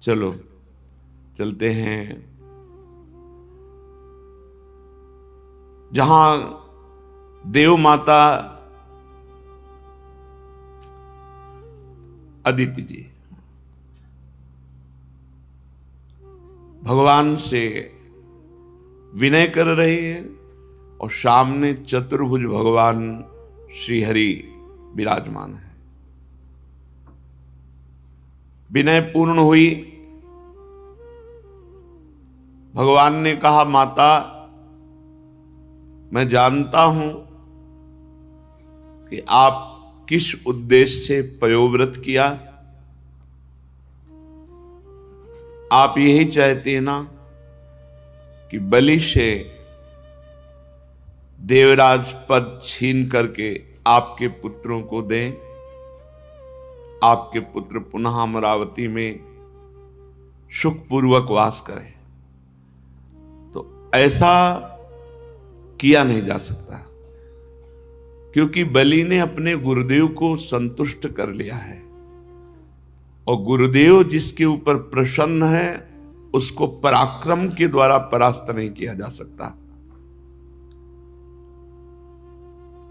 चलो चलते हैं जहां देव माता अदिति जी भगवान से विनय कर रहे हैं और सामने चतुर्भुज भगवान श्री हरि विराजमान है। विनय पूर्ण हुई। भगवान ने कहा, माता मैं जानता हूं कि आप किस उद्देश्य से पयोव्रत किया। आप यही चाहते हैं ना कि बलि से देवराज पद छीन करके आपके पुत्रों को दें, आपके पुत्र पुनः अमरावती में सुखपूर्वक वास करें। तो ऐसा किया नहीं जा सकता, क्योंकि बलि ने अपने गुरुदेव को संतुष्ट कर लिया है और गुरुदेव जिसके ऊपर प्रसन्न है उसको पराक्रम के द्वारा परास्त नहीं किया जा सकता।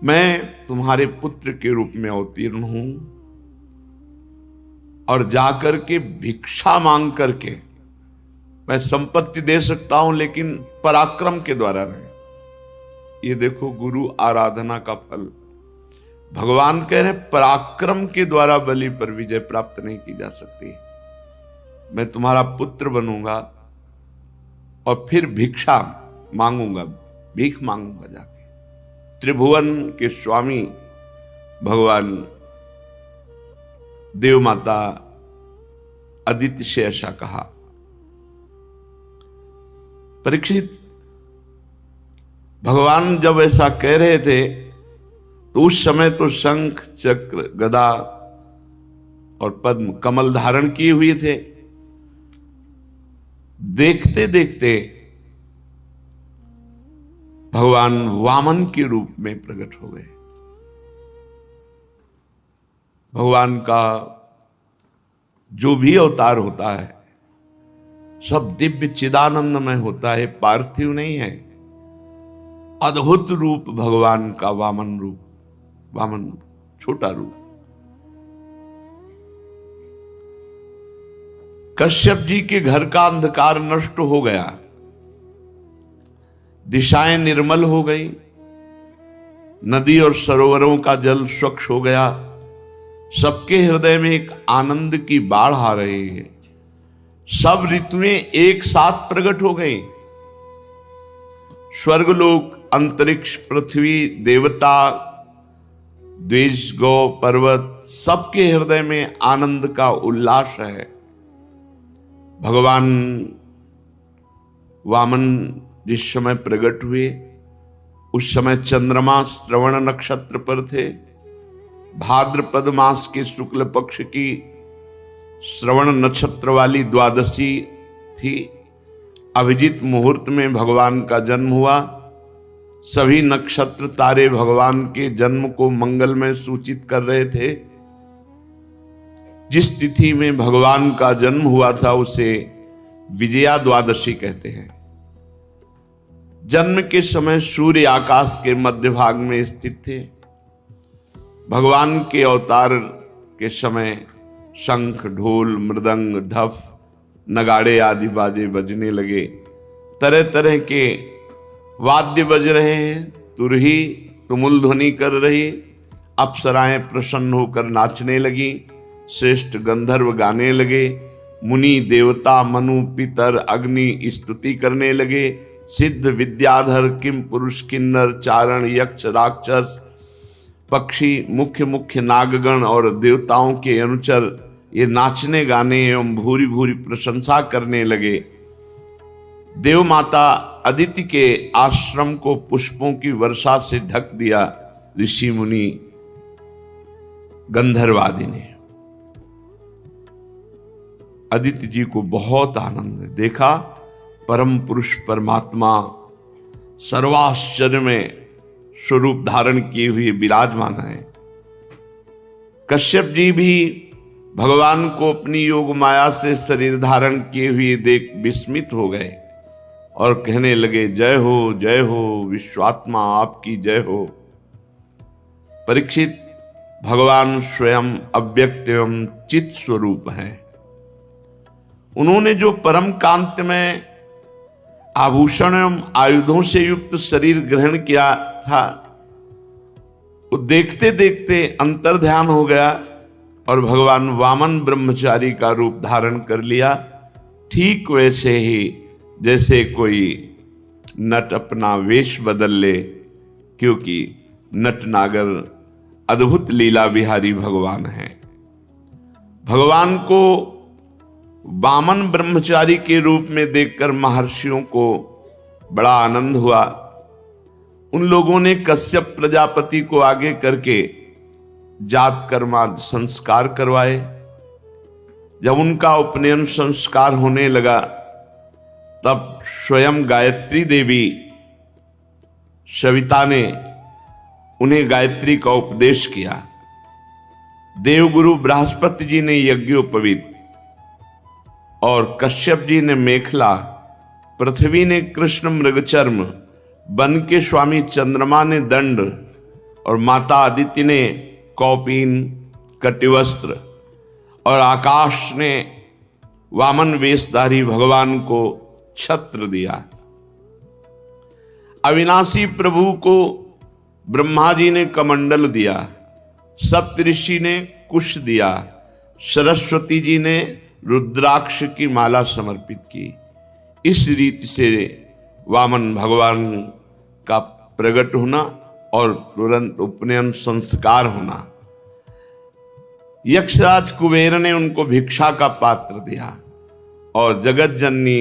मैं तुम्हारे पुत्र के रूप में अवतीर्ण हूं और जाकर के भिक्षा मांग करके मैं संपत्ति दे सकता हूं, लेकिन पराक्रम के द्वारा नहीं। ये देखो गुरु आराधना का फल। भगवान कह रहे पराक्रम के द्वारा बलि पर विजय प्राप्त नहीं की जा सकती। मैं तुम्हारा पुत्र बनूंगा और फिर भिक्षा मांगूंगा, भीख मांगूंगा जाके। त्रिभुवन के स्वामी भगवान देव माता अदिति से ऐसा कहा। परीक्षित, भगवान जब ऐसा कह रहे थे तो उस समय तो शंख चक्र गदा और पद्म कमल धारण किए हुए थे। देखते देखते भगवान वामन के रूप में प्रकट हो गए। भगवान का जो भी अवतार होता है सब दिव्य चिदानंदमय होता है, पार्थिव नहीं है। अद्भुत रूप भगवान का वामन रूप, वामन छोटा रूप। कश्यप जी के घर का अंधकार नष्ट हो गया, दिशाएं निर्मल हो गई, नदी और सरोवरों का जल स्वच्छ हो गया। सबके हृदय में एक आनंद की बाढ़ आ रही है। सब ऋतुएं एक साथ प्रकट हो गई। स्वर्गलोक, अंतरिक्ष, पृथ्वी, देवता, द्विज, गौ, पर्वत, सबके हृदय में आनंद का उल्लास है। भगवान वामन जिस समय प्रकट हुए उस समय चंद्रमा श्रवण नक्षत्र पर थे। भाद्रपद मास के शुक्ल पक्ष की श्रवण नक्षत्र वाली द्वादशी थी। अभिजीत मुहूर्त में भगवान का जन्म हुआ। सभी नक्षत्र तारे भगवान के जन्म को मंगलमय सूचित कर रहे थे। जिस तिथि में भगवान का जन्म हुआ था उसे विजया द्वादशी कहते हैं। जन्म के समय सूर्य आकाश के मध्य भाग में स्थित थे। भगवान के अवतार के समय शंख, ढोल, मृदंग, ढफ, नगाड़े आदि बाजे बजने लगे। तरह तरह के वाद्य बज रहे हैं। तुरही तुमुल ध्वनि कर रही। अप्सराएं प्रसन्न होकर नाचने लगी। श्रेष्ठ गंधर्व गाने लगे। मुनि, देवता, मनु, पितर, अग्नि स्तुति करने लगे। सिद्ध, विद्याधर, किम पुरुष, किन्नर, चारण, यक्ष, राक्षस, पक्षी, मुख्य मुख्य नागगण और देवताओं के अनुचर ये नाचने गाने एवं भूरी भूरी प्रशंसा करने लगे। देव माता अदिति के आश्रम को पुष्पों की वर्षा से ढक दिया ऋषि मुनि गंधर्वादि ने। अदिति जी को बहुत आनंद देखा। परम पुरुष परमात्मा सर्वाश्चर्य में स्वरूप धारण किए हुए विराजमान है। कश्यप जी भी भगवान को अपनी योग माया से शरीर धारण किए हुए देख विस्मित हो गए और कहने लगे, जय हो विश्वात्मा, आपकी जय हो। परीक्षित, भगवान स्वयं अव्यक्त एवं चित स्वरूप हैं। उन्होंने जो परम कांत में आभूषण एवं आयुधों से युक्त शरीर ग्रहण किया था, वो देखते देखते अंतर्ध्यान हो गया और भगवान वामन ब्रह्मचारी का रूप धारण कर लिया। ठीक वैसे ही जैसे कोई नट अपना वेश बदल ले, क्योंकि नट नागर अद्भुत लीला विहारी भगवान हैं। भगवान को वामन ब्रह्मचारी के रूप में देखकर महर्षियों को बड़ा आनंद हुआ। उन लोगों ने कश्यप प्रजापति को आगे करके जात कर्माद संस्कार करवाए। जब उनका उपनयन संस्कार होने लगा, तब स्वयं गायत्री देवी सविता ने उन्हें गायत्री का उपदेश किया। देवगुरु बृहस्पति जी ने यज्ञोपवीत और कश्यप जी ने मेखला, पृथ्वी ने कृष्ण मृगचर्म, वन के स्वामी चंद्रमा ने दंड और माता आदित्य ने कौपीन कटिवस्त्र और आकाश ने वामन वेशधारी भगवान को छत्र दिया। अविनाशी प्रभु को ब्रह्मा जी ने कमंडल दिया, सप्तऋषि ने कुश दिया, सरस्वती जी ने रुद्राक्ष की माला समर्पित की। इस रीति से वामन भगवान का प्रकट होना और तुरंत उपनयन संस्कार होना। यक्षराज कुबेर ने उनको भिक्षा का पात्र दिया और जगत जननी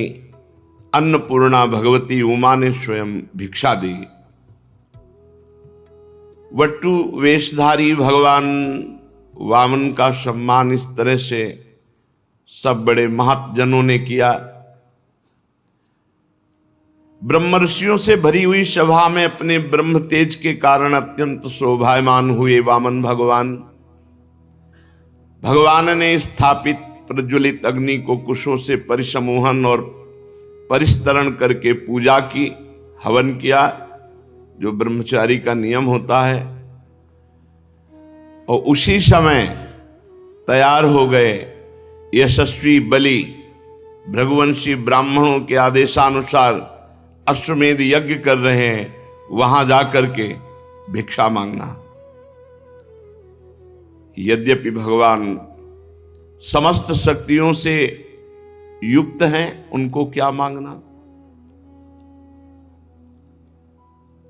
अन्नपूर्णा भगवती उमा ने स्वयं भिक्षा दी। वटु वेशधारी भगवान वामन का सम्मान इस तरह से सब बड़े महाजनों ने किया। ब्रह्मर्षियों से भरी हुई सभा में अपने ब्रह्म तेज के कारण अत्यंत शोभायमान हुए वामन भगवान। भगवान ने स्थापित प्रज्वलित अग्नि को कुशों से परिसमूहन और परिस्तरण करके पूजा की, हवन किया, जो ब्रह्मचारी का नियम होता है। और उसी समय तैयार हो गए यशस्वी बलि। भृगुवंशी ब्राह्मणों के आदेशानुसार अश्वमेध यज्ञ कर रहे हैं, वहां जाकर के भिक्षा मांगना। यद्यपि भगवान समस्त शक्तियों से युक्त हैं, उनको क्या मांगना।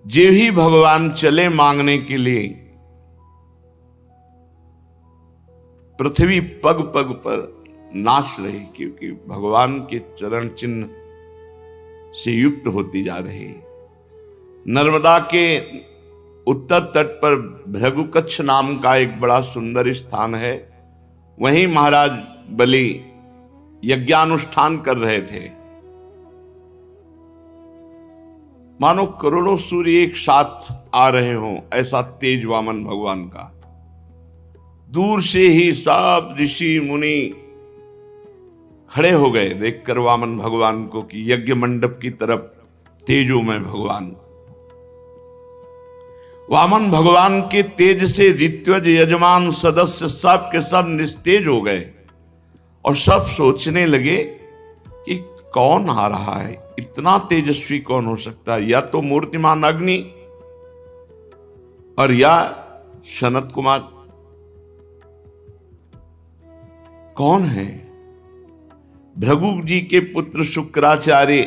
जे ही भगवान चले मांगने के लिए, पृथ्वी पग पग पर नाच रही, क्योंकि भगवान के चरण चिन्ह से युक्त होती जा रही। नर्मदा के उत्तर तट पर भृगुकच्छ नाम का एक बड़ा सुंदर स्थान है। वहीं महाराज बलि यज्ञानुष्ठान कर रहे थे। मानो करोड़ों सूर्य एक साथ आ रहे हों, ऐसा तेज वामन भगवान का। दूर से ही सब ऋषि मुनि खड़े हो गए देखकर वामन भगवान को कि यज्ञ मंडप की तरफ तेजो में भगवान। वामन भगवान के तेज से ऋत्विज यजमान सदस्य सब के सब निस्तेज हो गए और सब सोचने लगे कि कौन आ रहा है, इतना तेजस्वी कौन हो सकता है। या तो मूर्तिमान अग्नि और या सनत कुमार। कौन है? भृगु जी के पुत्र शुक्राचार्य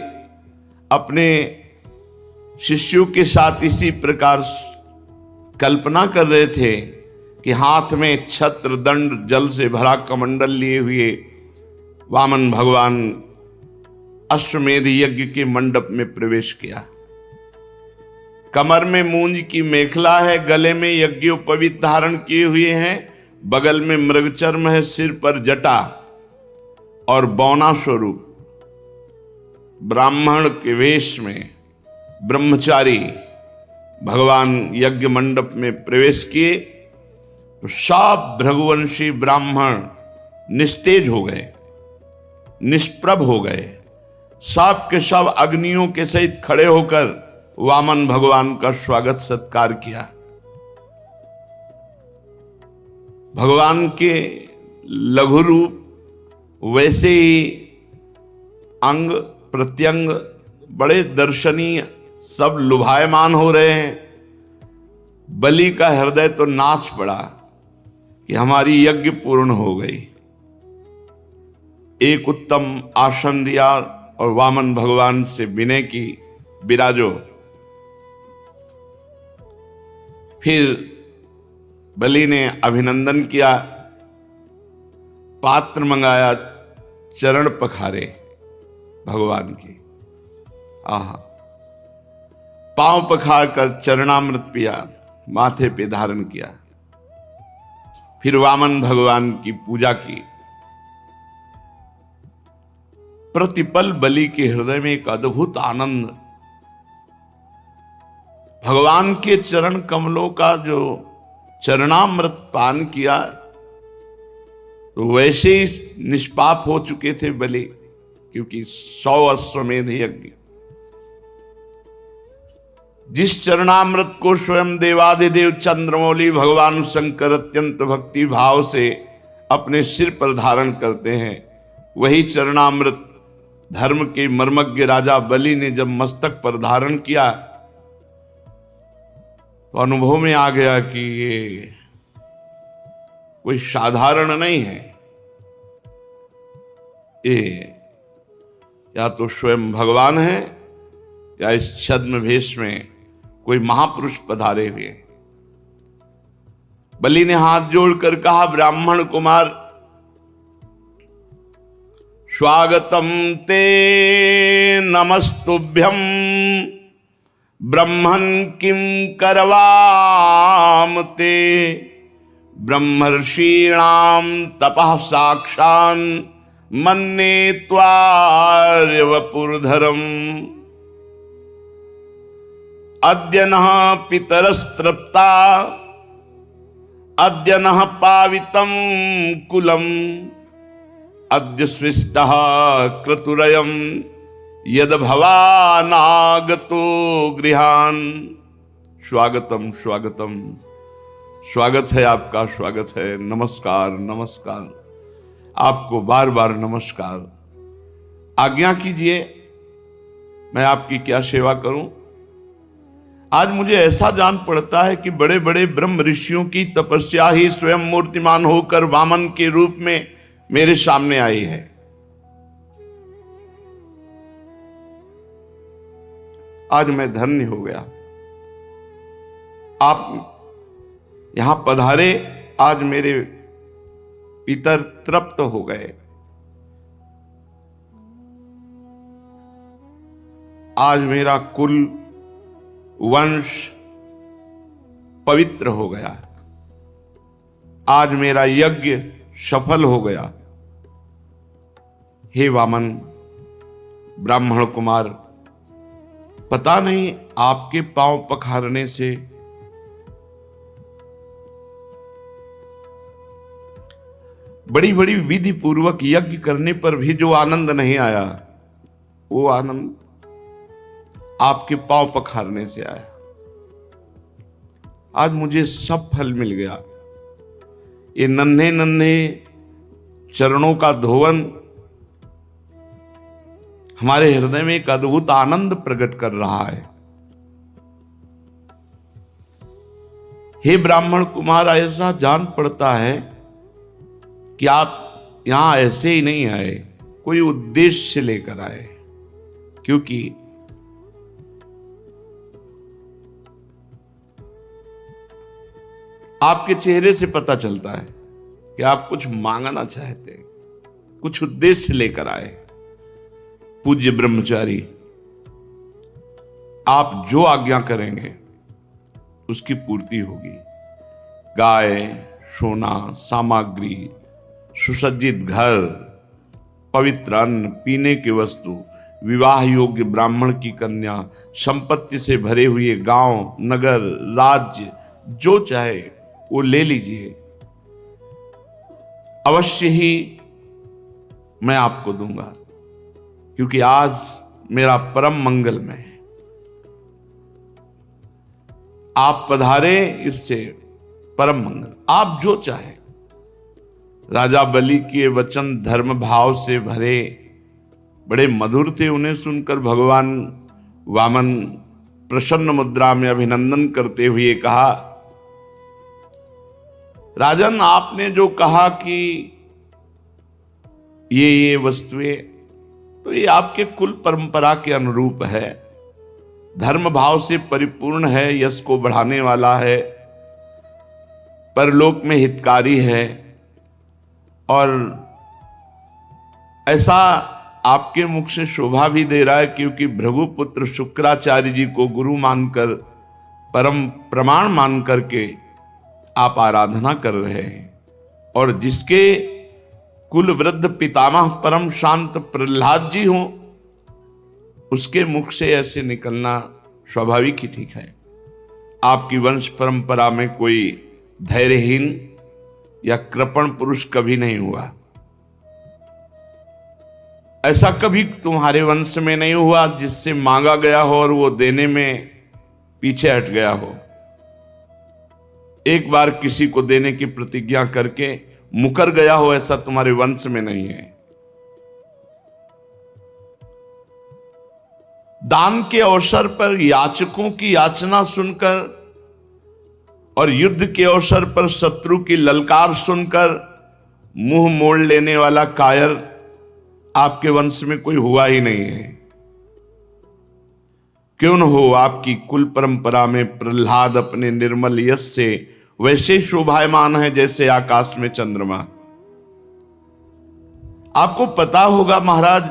अपने शिष्यों के साथ इसी प्रकार कल्पना कर रहे थे कि हाथ में छत्र दंड जल से भरा कमंडल लिए हुए वामन भगवान अश्वमेध यज्ञ के मंडप में प्रवेश किया। कमर में मूंज की मेखला है, गले में यज्ञोपवीत धारण किए हुए हैं, बगल में मृगचर्म है, सिर पर जटा और बौना स्वरूप ब्राह्मण के वेश में ब्रह्मचारी भगवान यज्ञ मंडप में प्रवेश किए। तो सब भृगुवंशी ब्राह्मण निस्तेज हो गए, निष्प्रभ हो गए। सब के सब अग्नियों के सहित खड़े होकर वामन भगवान का स्वागत सत्कार किया। भगवान के लघु रूप वैसे ही अंग प्रत्यंग बड़े दर्शनीय, सब लुभायमान हो रहे हैं। बलि का हृदय तो नाच पड़ा कि हमारी यज्ञ पूर्ण हो गई। एक उत्तम आसन दिया और वामन भगवान से विनय की, विराजो। फिर बलि ने अभिनंदन किया, पात्र मंगाया, चरण पखारे भगवान की। आहा, पांव पखार कर चरणामृत पिया, माथे पे धारण किया। फिर वामन भगवान की पूजा की। प्रतिपल बलि के हृदय में एक अद्भुत आनंद, भगवान के चरण कमलों का जो चरणामृत पान किया तो वैसे ही निष्पाप हो चुके थे बलि, क्योंकि 100 अश्वमेध यज्ञ। जिस चरणामृत को स्वयं देवादिदेव चंद्रमौली भगवान शंकर अत्यंत भक्ति भाव से अपने सिर पर धारण करते हैं, वही चरणामृत धर्म के मर्मज्ञ राजा बलि ने जब मस्तक पर धारण किया तो अनुभव में आ गया कि ये कोई साधारण नहीं है। ये या तो स्वयं भगवान है या इस छद्म भेष में कोई महापुरुष पधारे हुए। बलि ने हाथ जोड़कर कहा, ब्राह्मण कुमार, स्वागतम ते नमस्तुभ्यं ब्रह्मन् किं करवाम ते ब्रह्मर्षीणां तपः साक्षान् मन्ये त्वार्य वपुर्धरम् अद्य नः पितरस्तृप्ता अद्य नः पावितं कुलम् अद्य स्विष्टः क्रतुरयं यद भवानागतो गृहान। स्वागतम स्वागतम, स्वागत है आपका, स्वागत है। नमस्कार नमस्कार, आपको बार बार नमस्कार। आज्ञा कीजिए, मैं आपकी क्या सेवा करूं। आज मुझे ऐसा जान पड़ता है कि बड़े बड़े ब्रह्म ऋषियों की तपस्या ही स्वयं मूर्तिमान होकर वामन के रूप में मेरे सामने आई है। आज मैं धन्य हो गया, आप यहां पधारे। आज मेरे पितर तृप्त हो गए। आज मेरा कुल वंश पवित्र हो गया। आज मेरा यज्ञ सफल हो गया। हे वामन ब्राह्मण कुमार, पता नहीं आपके पांव पखारने से बड़ी बड़ी विधि पूर्वक यज्ञ करने पर भी जो आनंद नहीं आया, वो आनंद आपके पांव पखारने से आया। आज मुझे सब फल मिल गया। ये नन्हे नन्हे चरणों का धोवन हमारे हृदय में एक अद्भुत आनंद प्रकट कर रहा है। हे ब्राह्मण कुमार, ऐसा जान पड़ता है कि आप यहां ऐसे ही नहीं आए, कोई उद्देश्य लेकर आए। क्योंकि आपके चेहरे से पता चलता है कि आप कुछ मांगना चाहते हैं, कुछ उद्देश्य लेकर आए। पूज्य ब्रह्मचारी, आप जो आज्ञा करेंगे उसकी पूर्ति होगी। गाय, सोना, सामग्री, सुसज्जित घर, पवित्र अन्न, पीने की वस्तु, विवाह योग्य ब्राह्मण की कन्या, संपत्ति से भरे हुए गांव, नगर, राज्य, जो चाहे वो ले लीजिए। अवश्य ही मैं आपको दूंगा, क्योंकि आज मेरा परम मंगलमय है। आप पधारे, इससे परम मंगल। आप जो चाहे। राजा बलि के वचन धर्म भाव से भरे, बड़े मधुर थे। उन्हें सुनकर भगवान वामन प्रसन्न मुद्रा में अभिनंदन करते हुए कहा, राजन, आपने जो कहा कि ये वस्तुएं, तो ये आपके कुल परंपरा के अनुरूप है, धर्म भाव से परिपूर्ण है, यश को बढ़ाने वाला है, परलोक में हितकारी है, और ऐसा आपके मुख से शोभा भी दे रहा है, क्योंकि भृगुपुत्र शुक्राचार्य जी को गुरु मानकर, परम प्रमाण मान करके आप आराधना कर रहे हैं। और जिसके कुल वृद्ध पितामह परम शांत प्रहलाद जी हों, उसके मुख से ऐसे निकलना स्वाभाविक ही ठीक है। आपकी वंश परंपरा में कोई धैर्यहीन या कृपण पुरुष कभी नहीं हुआ। ऐसा कभी तुम्हारे वंश में नहीं हुआ जिससे मांगा गया हो और वो देने में पीछे हट गया हो। एक बार किसी को देने की प्रतिज्ञा करके मुकर गया हो, ऐसा तुम्हारे वंश में नहीं है। दान के अवसर पर याचकों की याचना सुनकर और युद्ध के अवसर पर शत्रु की ललकार सुनकर मुंह मोड़ लेने वाला कायर आपके वंश में कोई हुआ ही नहीं है। क्यों न हो, आपकी कुल परंपरा में प्रहलाद अपने निर्मल यश से वैसे शोभायमान है जैसे आकाश में चंद्रमा। आपको पता होगा महाराज,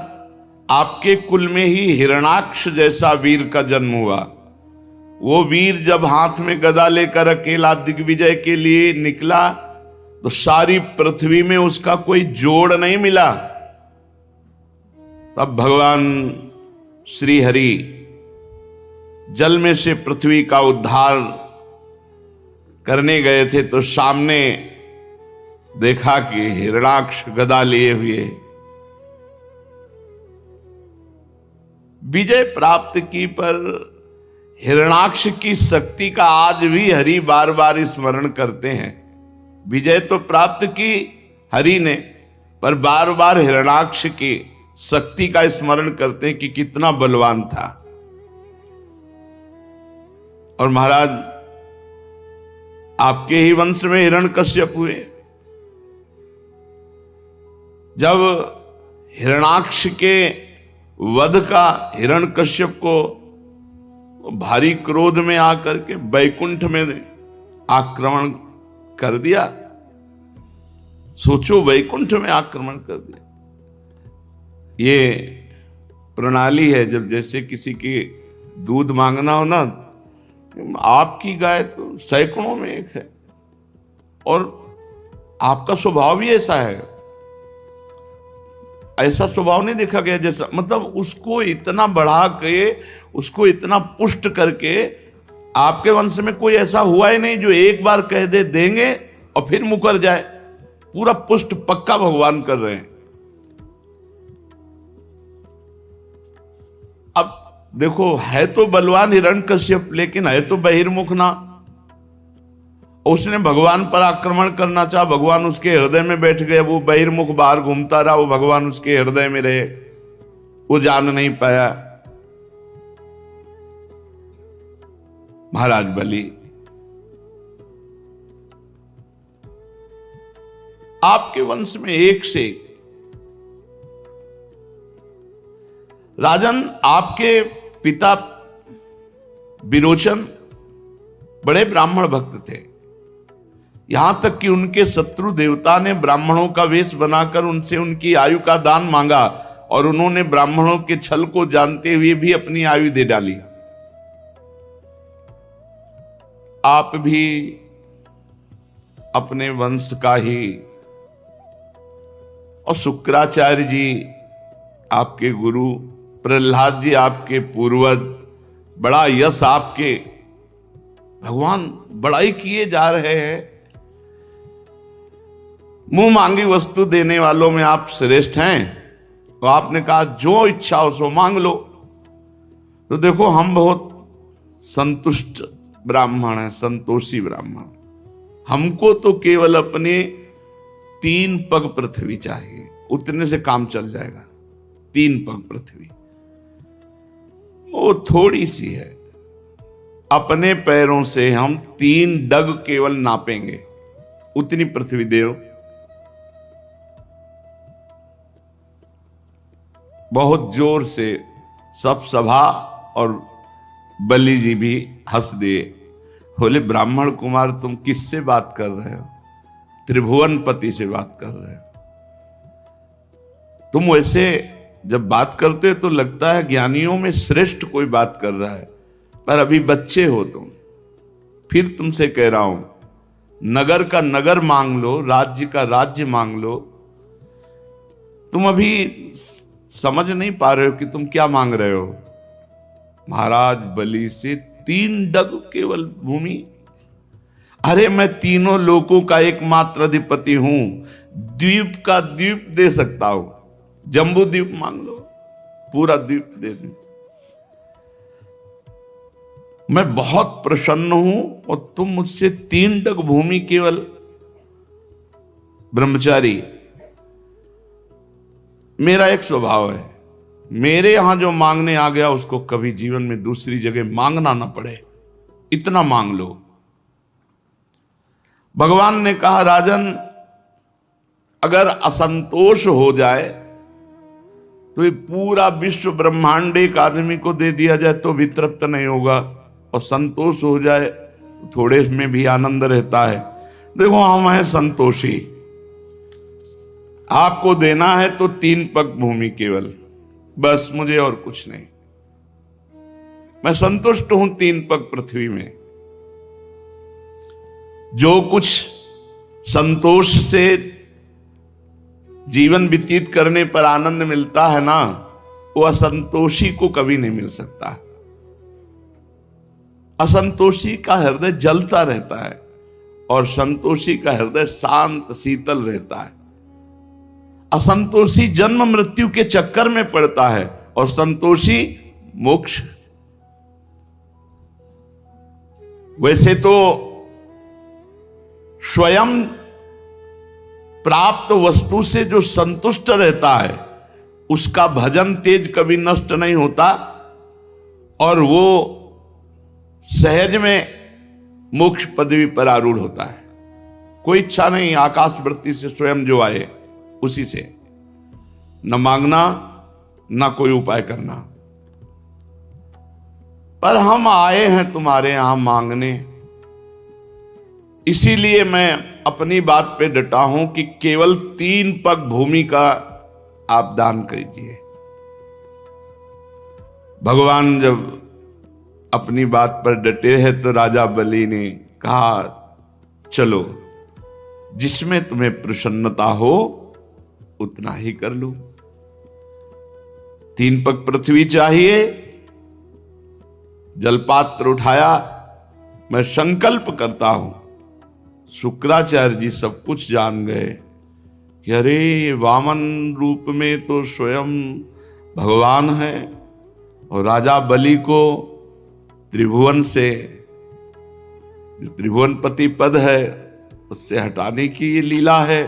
आपके कुल में ही हिरणाक्ष जैसा वीर का जन्म हुआ। वो वीर जब हाथ में गदा लेकर अकेला दिग्विजय के लिए निकला, तो सारी पृथ्वी में उसका कोई जोड़ नहीं मिला। तब भगवान श्री हरि जल में से पृथ्वी का उद्धार करने गए थे, तो सामने देखा कि हिरणाक्ष गदा लिए हुए विजय प्राप्त की। पर हिरणाक्ष की शक्ति का आज भी हरि बार बार स्मरण करते हैं। विजय तो प्राप्त की हरि ने, पर बार बार हिरणाक्ष की शक्ति का स्मरण करते हैं कि कितना बलवान था। और महाराज, आपके ही वंश में हिरण्यकश्यप हुए। जब हिरणाक्ष के वध का हिरण्यकश्यप को भारी क्रोध में आकर के बैकुंठ में आक्रमण कर दिया। सोचो, बैकुंठ में आक्रमण कर दिया। ये प्रणाली है, जब जैसे किसी की दूध मांगना हो ना, आपकी गाय तो सैकड़ों में एक है, और आपका स्वभाव भी ऐसा है। ऐसा स्वभाव नहीं देखा गया जैसा, मतलब उसको इतना बढ़ा के, उसको इतना पुष्ट करके, आपके वंश में कोई ऐसा हुआ ही नहीं जो एक बार कह दे देंगे और फिर मुकर जाए। पूरा पुष्ट पक्का भगवान कर रहे हैं। अब देखो, है तो बलवान हिरण्यकश्यप, लेकिन है तो बहिर्मुख ना। उसने भगवान पर आक्रमण करना चाहा, भगवान उसके हृदय में बैठ गए। वो बहिर्मुख बाहर घूमता रहा, वो भगवान उसके हृदय में रहे, वो जान नहीं पाया। महाराज बलि, आपके वंश में एक से एक राजन, आपके पिता विरोचन बड़े ब्राह्मण भक्त थे। यहां तक कि उनके शत्रु देवता ने ब्राह्मणों का वेश बनाकर उनसे उनकी आयु का दान मांगा, और उन्होंने ब्राह्मणों के छल को जानते हुए भी अपनी आयु दे डाली। आप भी अपने वंश का ही, और शुक्राचार्य जी आपके गुरु, प्रहलाद जी आपके पूर्वज, बड़ा यश आपके भगवान बड़ाई किए जा रहे हैं। मुंह मांगी वस्तु देने वालों में आप श्रेष्ठ हैं। तो आपने कहा जो इच्छा हो सो मांग लो। तो देखो हम बहुत संतुष्ट ब्राह्मण हैं, संतोषी ब्राह्मण। हमको तो केवल अपने 3 पग पृथ्वी चाहिए, उतने से काम चल जाएगा। 3 पग पृथ्वी वो थोड़ी सी है। अपने पैरों से हम 3 डग केवल नापेंगे, उतनी पृथ्वी दे दो। बहुत जोर से सब सभा और बलि जी भी हंस दिए। बोले ब्राह्मण कुमार तुम किससे बात कर रहे हो? त्रिभुवनपति से बात कर रहे हो। तुम वैसे जब बात करते हो तो लगता है ज्ञानियों में श्रेष्ठ कोई बात कर रहा है, पर अभी बच्चे हो तुम। फिर तुमसे कह रहा हूं, नगर का नगर मांग लो, राज्य का राज्य मांग लो। तुम अभी समझ नहीं पा रहे हो कि तुम क्या मांग रहे हो। महाराज बलि से 3 डग केवल भूमि। अरे मैं तीनों लोकों का एकमात्र अधिपति हूं, द्वीप का द्वीप दे सकता हूं। जम्बू द्वीप मांग लो, पूरा द्वीप दे दूं। मैं बहुत प्रसन्न हूं और तुम मुझसे 3 डग भूमि केवल। ब्रह्मचारी, मेरा एक स्वभाव है, मेरे यहां जो मांगने आ गया उसको कभी जीवन में दूसरी जगह मांगना ना पड़े, इतना मांग लो। भगवान ने कहा राजन, अगर असंतोष हो जाए तो ये पूरा विश्व ब्रह्मांड एक आदमी को दे दिया जाए तो भी तृप्त नहीं होगा, और संतोष हो जाए तो थोड़े में भी आनंद रहता है। देखो हम हैं संतोषी। आपको देना है तो 3 पग भूमि केवल, बस, मुझे और कुछ नहीं। मैं संतुष्ट हूं 3 पग पृथ्वी में। जो कुछ संतोष से जीवन व्यतीत करने पर आनंद मिलता है ना, वो असंतोषी को कभी नहीं मिल सकता। असंतोषी का हृदय जलता रहता है और संतोषी का हृदय शांत शीतल रहता है। असंतोषी जन्म मृत्यु के चक्कर में पड़ता है और संतोषी मोक्ष। वैसे तो स्वयं प्राप्त वस्तु से जो संतुष्ट रहता है उसका भजन तेज कभी नष्ट नहीं होता और वो सहज में मोक्ष पदवी पर आरूढ़ होता है। कोई इच्छा नहीं, आकाश वृत्ति से स्वयं जो आए उसी से, न मांगना न कोई उपाय करना। पर हम आए हैं तुम्हारे यहां मांगने, इसीलिए मैं अपनी बात पे डटा हूं कि केवल 3 पग भूमि का आप दान कीजिए। भगवान जब अपनी बात पर डटे हैं तो राजा बलि ने कहा चलो, जिसमें तुम्हें प्रसन्नता हो उतना ही कर लो। 3 पग पृथ्वी चाहिए। जलपात्र उठाया, मैं संकल्प करता हूं। शुक्राचार्य जी सब कुछ जान गए कि अरे वामन रूप में तो स्वयं भगवान है और राजा बलि को त्रिभुवन से, त्रिभुवनपति पद है उससे हटाने की ये लीला है।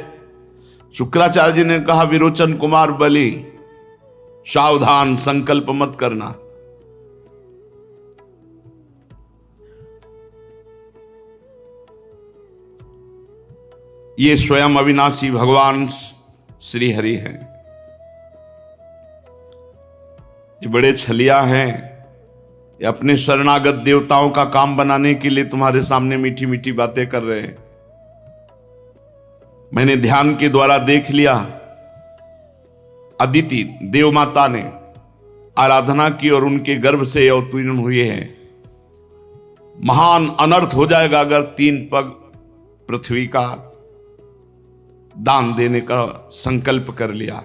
शुक्राचार्य जी ने कहा विरोचन कुमार बलि, सावधान, संकल्प मत करना। ये स्वयं अविनाशी भगवान श्री हरि हैं। ये बड़े छलिया हैं। ये अपने शरणागत देवताओं का काम बनाने के लिए तुम्हारे सामने मीठी मीठी बातें कर रहे हैं। मैंने ध्यान के द्वारा देख लिया, अदिति देव माता ने आराधना की और उनके गर्भ से अवतीर्ण हुए हैं। महान अनर्थ हो जाएगा अगर 3 पग पृथ्वी का दान देने का संकल्प कर लिया,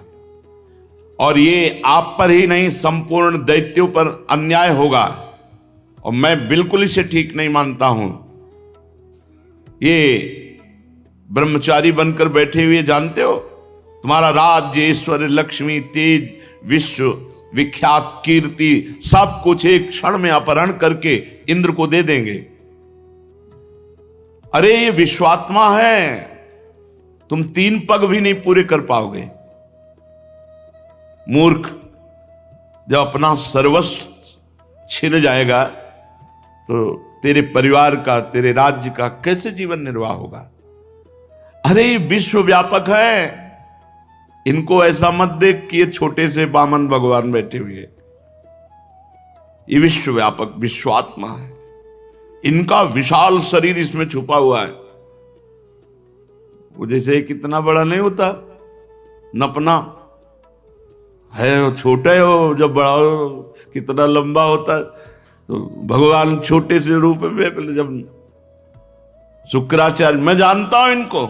और ये आप पर ही नहीं संपूर्ण दैत्यों पर अन्याय होगा, और मैं बिल्कुल इसे ठीक नहीं मानता हूं। ये ब्रह्मचारी बनकर बैठे हुए, जानते हो तुम्हारा राज्य, ऐश्वर्य, लक्ष्मी, तेज, विश्व विख्यात कीर्ति, सब कुछ एक क्षण में अपहरण करके इंद्र को दे देंगे। अरे ये विश्वात्मा है, तुम 3 पग भी नहीं पूरे कर पाओगे। मूर्ख, जब अपना सर्वस्व छिन जाएगा तो तेरे परिवार का, तेरे राज्य का कैसे जीवन निर्वाह होगा। अरे ये विश्व व्यापक है, इनको ऐसा मत देख कि ये छोटे से बामन भगवान बैठे हुए। ये विश्व व्यापक विश्वात्मा है, इनका विशाल शरीर इसमें छुपा हुआ है। वो जैसे कितना बड़ा नहीं होता, नपना है, वो छोटा हो, जब बड़ा हो कितना लंबा होता है। तो भगवान छोटे से रूप में, जब शुक्राचार्य, मैं जानता हूं इनको,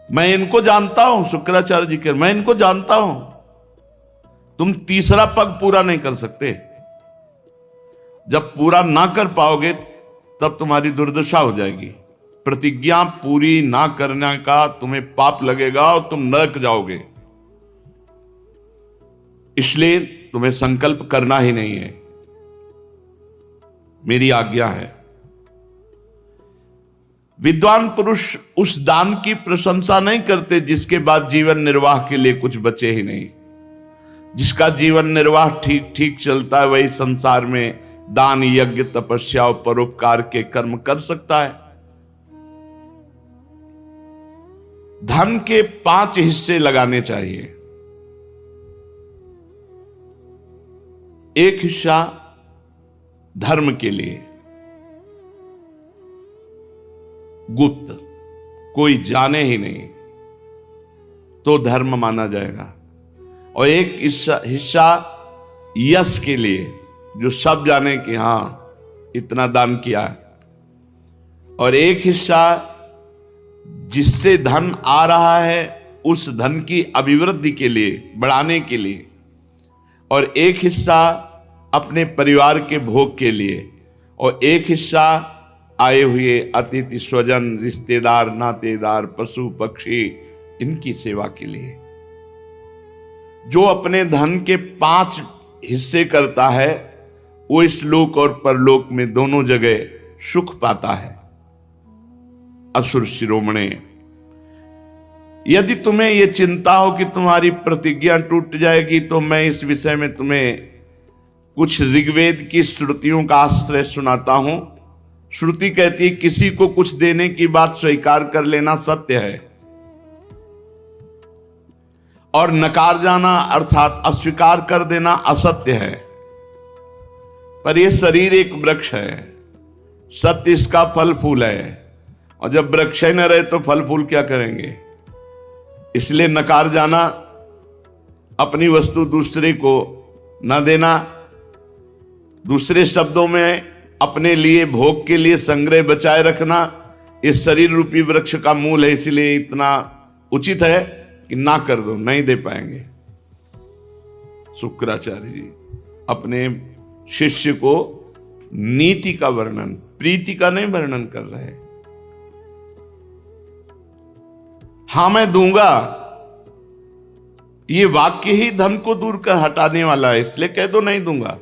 मैं इनको जानता हूं, शुक्राचार्य जी के, मैं इनको जानता हूं। तुम तीसरा पग पूरा नहीं कर सकते, जब पूरा ना कर पाओगे तब तुम्हारी दुर्दशा हो जाएगी। प्रतिज्ञा पूरी ना करने का तुम्हें पाप लगेगा और तुम नरक जाओगे। इसलिए तुम्हें संकल्प करना ही नहीं है, मेरी आज्ञा है। विद्वान पुरुष उस दान की प्रशंसा नहीं करते जिसके बाद जीवन निर्वाह के लिए कुछ बचे ही नहीं। जिसका जीवन निर्वाह ठीक ठीक चलता है वही संसार में दान, यज्ञ, तपस्या और परोपकार के कर्म कर सकता है। धन के 5 हिस्से लगाने चाहिए। एक हिस्सा धर्म के लिए, गुप्त, कोई जाने ही नहीं तो धर्म माना जाएगा। और एक हिस्सा यश के लिए, जो सब जाने कि हां इतना दान किया है। और एक हिस्सा जिससे धन आ रहा है उस धन की अभिवृद्धि के लिए, बढ़ाने के लिए। और एक हिस्सा अपने परिवार के भोग के लिए। और एक हिस्सा आए हुए अतिथि, स्वजन, रिश्तेदार, नातेदार, पशु पक्षी, इनकी सेवा के लिए। जो अपने धन के 5 हिस्से करता है वो इस लोक और परलोक में दोनों जगह सुख पाता है। असुर शिरोमणे, यदि तुम्हें यह चिंता हो कि तुम्हारी प्रतिज्ञा टूट जाएगी तो मैं इस विषय में तुम्हें कुछ ऋग्वेद की श्रुतियों का आश्रय सुनाता हूं। श्रुति कहती है किसी को कुछ देने की बात स्वीकार कर लेना सत्य है, और नकार जाना अर्थात अस्वीकार कर देना असत्य है। पर यह शरीर एक वृक्ष है, सत्य इसका फल फूल है, और जब वृक्ष ही न रहे तो फल फूल क्या करेंगे। इसलिए नकार जाना, अपनी वस्तु दूसरे को न देना, दूसरे शब्दों में अपने लिए भोग के लिए संग्रह बचाए रखना, इस शरीर रूपी वृक्ष का मूल है। इसलिए इतना उचित है कि ना कर दो, नहीं दे पाएंगे। शुक्राचार्य जी अपने शिष्य को नीति का वर्णन, प्रीति का नहीं वर्णन कर रहे। हां मैं दूंगा, ये वाक्य ही धन को दूर कर हटाने वाला है, इसलिए कह दो नहीं दूंगा।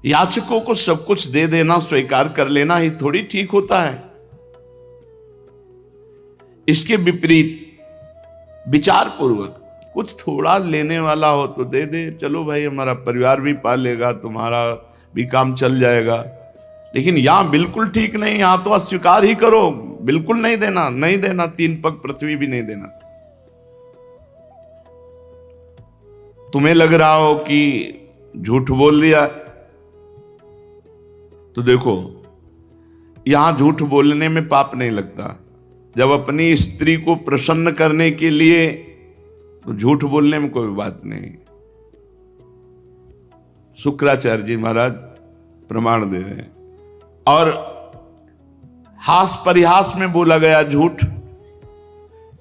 याचकों को सब कुछ दे देना, स्वीकार कर लेना ही थोड़ी ठीक होता है। इसके विपरीत विचार पूर्वक कुछ थोड़ा लेने वाला हो तो दे दे, चलो भाई हमारा परिवार भी पालेगा, तुम्हारा भी काम चल जाएगा। लेकिन यहां बिल्कुल ठीक नहीं, यहां तो अस्वीकार ही करो, बिल्कुल नहीं देना, नहीं देना, 3 पग पृथ्वी भी नहीं देना। तुम्हें लग रहा हो कि झूठ बोल दिया, तो देखो यहां झूठ बोलने में पाप नहीं लगता। जब अपनी स्त्री को प्रसन्न करने के लिए, तो झूठ बोलने में कोई बात नहीं। शुक्राचार्य जी महाराज प्रमाण दे रहे हैं। और हास परिहास में बोला गया झूठ,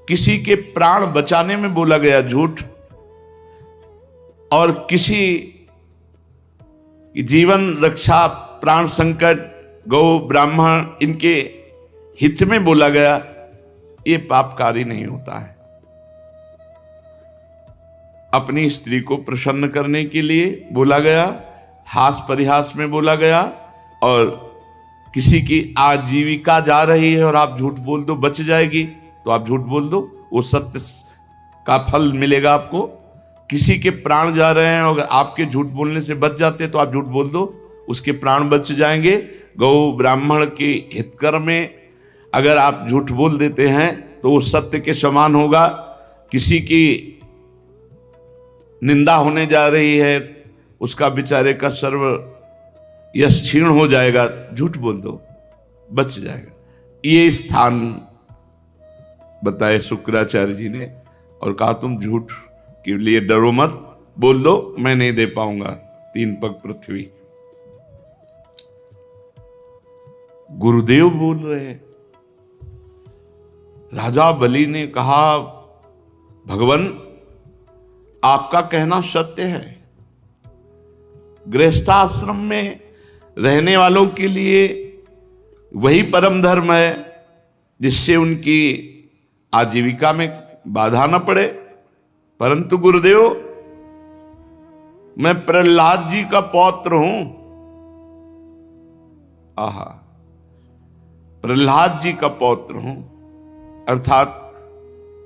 किसी के प्राण बचाने में बोला गया झूठ, और किसी जीवन रक्षा प्राण संकट, गौ ब्राह्मण इनके हित में बोला गया, ये पापकारी नहीं होता है। अपनी स्त्री को प्रसन्न करने के लिए बोला गया, हास परिहास में बोला गया, और किसी की आजीविका जा रही है और आप झूठ बोल दो बच जाएगी तो आप झूठ बोल दो, वो सत्य का फल मिलेगा आपको। किसी के प्राण जा रहे हैं और आपके झूठ बोलने से बच जाते तो आप झूठ बोल दो, उसके प्राण बच जाएंगे। गौ ब्राह्मण के हितकर में अगर आप झूठ बोल देते हैं तो वो सत्य के समान होगा। किसी की निंदा होने जा रही है, उसका बेचारे का सर्व यश क्षीण हो जाएगा, झूठ बोल दो बच जाएगा। ये स्थान बताए शुक्राचार्य जी ने और कहा तुम झूठ के लिए डरो मत, बोल दो मैं नहीं दे पाऊंगा 3 पग पृथ्वी। गुरुदेव बोल रहे हैं। राजा बलि ने कहा भगवान आपका कहना सत्य है, गृहस्थाश्रम में रहने वालों के लिए वही परम धर्म है जिससे उनकी आजीविका में बाधा न पड़े। परंतु गुरुदेव मैं प्रहलाद जी का पौत्र हूं। आहा, प्रहलाद जी का पौत्र हूं, अर्थात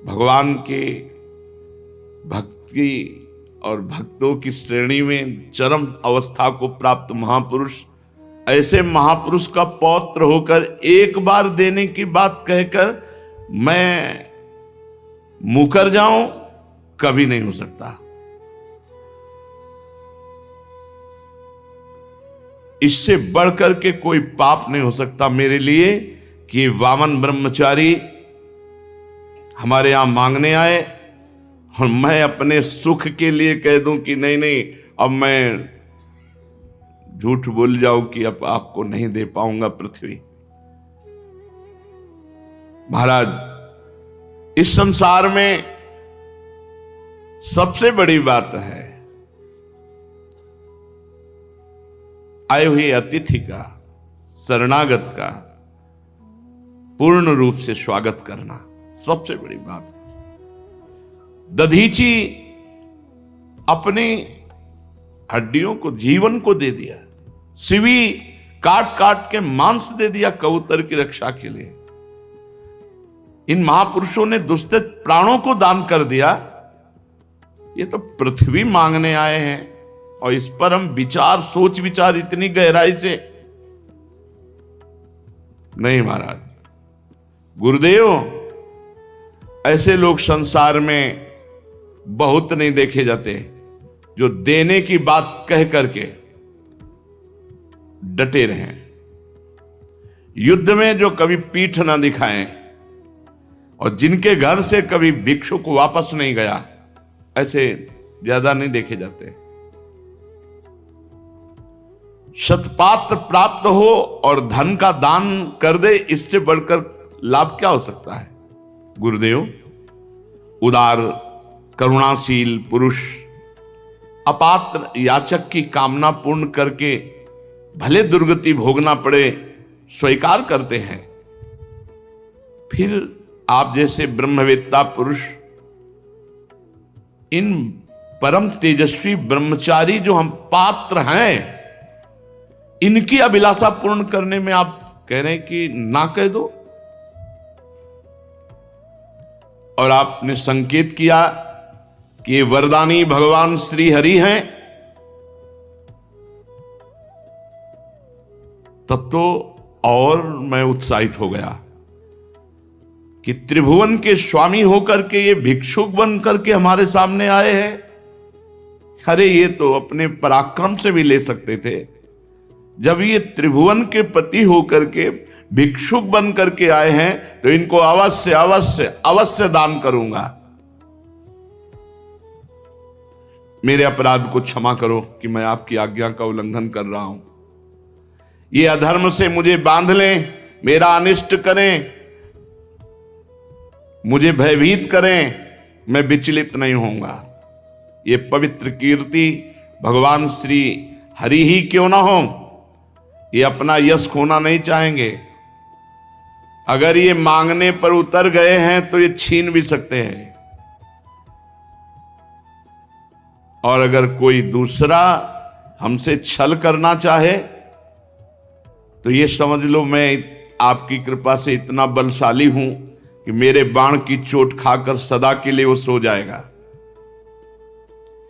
भगवान के भक्ति और भक्तों की श्रेणी में चरम अवस्था को प्राप्त महापुरुष, ऐसे महापुरुष का पौत्र होकर एक बार देने की बात कहकर मैं मुकर जाऊं, कभी नहीं हो सकता। इससे बढ़कर के कोई पाप नहीं हो सकता मेरे लिए कि वामन ब्रह्मचारी हमारे यहां मांगने आए और मैं अपने सुख के लिए कह दूं कि नहीं नहीं अब मैं झूठ बोल जाऊं कि अब आपको नहीं दे पाऊंगा पृथ्वी। महाराज इस संसार में सबसे बड़ी बात है आए हुए अतिथि का, शरणागत का पूर्ण रूप से स्वागत करना सबसे बड़ी बात है। दधीची अपने हड्डियों को, जीवन को दे दिया, शिवी काट काट के मांस दे दिया कबूतर की रक्षा के लिए। इन महापुरुषों ने दुस्तित प्राणों को दान कर दिया। ये तो पृथ्वी मांगने आए हैं और इस पर हम विचार, सोच विचार इतनी गहराई से नहीं। महाराज गुरुदेव ऐसे लोग संसार में बहुत नहीं देखे जाते जो देने की बात कह करके डटे रहें, युद्ध में जो कभी पीठ ना दिखाएं और जिनके घर से कभी भिक्षुक वापस नहीं गया, ऐसे ज्यादा नहीं देखे जाते। शतपात्र प्राप्त हो और धन का दान कर दे, इससे बढ़कर लाभ क्या हो सकता है। गुरुदेव उदार करुणाशील पुरुष अपात्र याचक की कामना पूर्ण करके भले दुर्गति भोगना पड़े स्वीकार करते हैं। फिर आप जैसे ब्रह्मवेत्ता पुरुष इन परम तेजस्वी ब्रह्मचारी जो हम पात्र हैं, इनकी अभिलाषा पूर्ण करने में आप कह रहे हैं कि ना कह दो। और आपने संकेत किया कि ये वरदानी भगवान श्री हरि हैं, तब तो और मैं उत्साहित हो गया कि त्रिभुवन के स्वामी होकर के ये भिक्षुक बन करके हमारे सामने आए हैं। अरे ये तो अपने पराक्रम से भी ले सकते थे। जब ये त्रिभुवन के पति होकर के भिक्षुक बन करके आए हैं तो इनको अवश्य अवश्य अवश्य दान करूंगा। मेरे अपराध को क्षमा करो कि मैं आपकी आज्ञा का उल्लंघन कर रहा हूं। ये अधर्म से मुझे बांध लें, मेरा अनिष्ट करें, मुझे भयभीत करें, मैं विचलित नहीं होऊंगा। ये पवित्र कीर्ति भगवान श्री हरि ही क्यों ना हो, ये अपना यश खोना नहीं चाहेंगे। अगर ये मांगने पर उतर गए हैं तो ये छीन भी सकते हैं। और अगर कोई दूसरा हमसे छल करना चाहे तो ये समझ लो मैं आपकी कृपा से इतना बलशाली हूं कि मेरे बाण की चोट खाकर सदा के लिए वो सो जाएगा।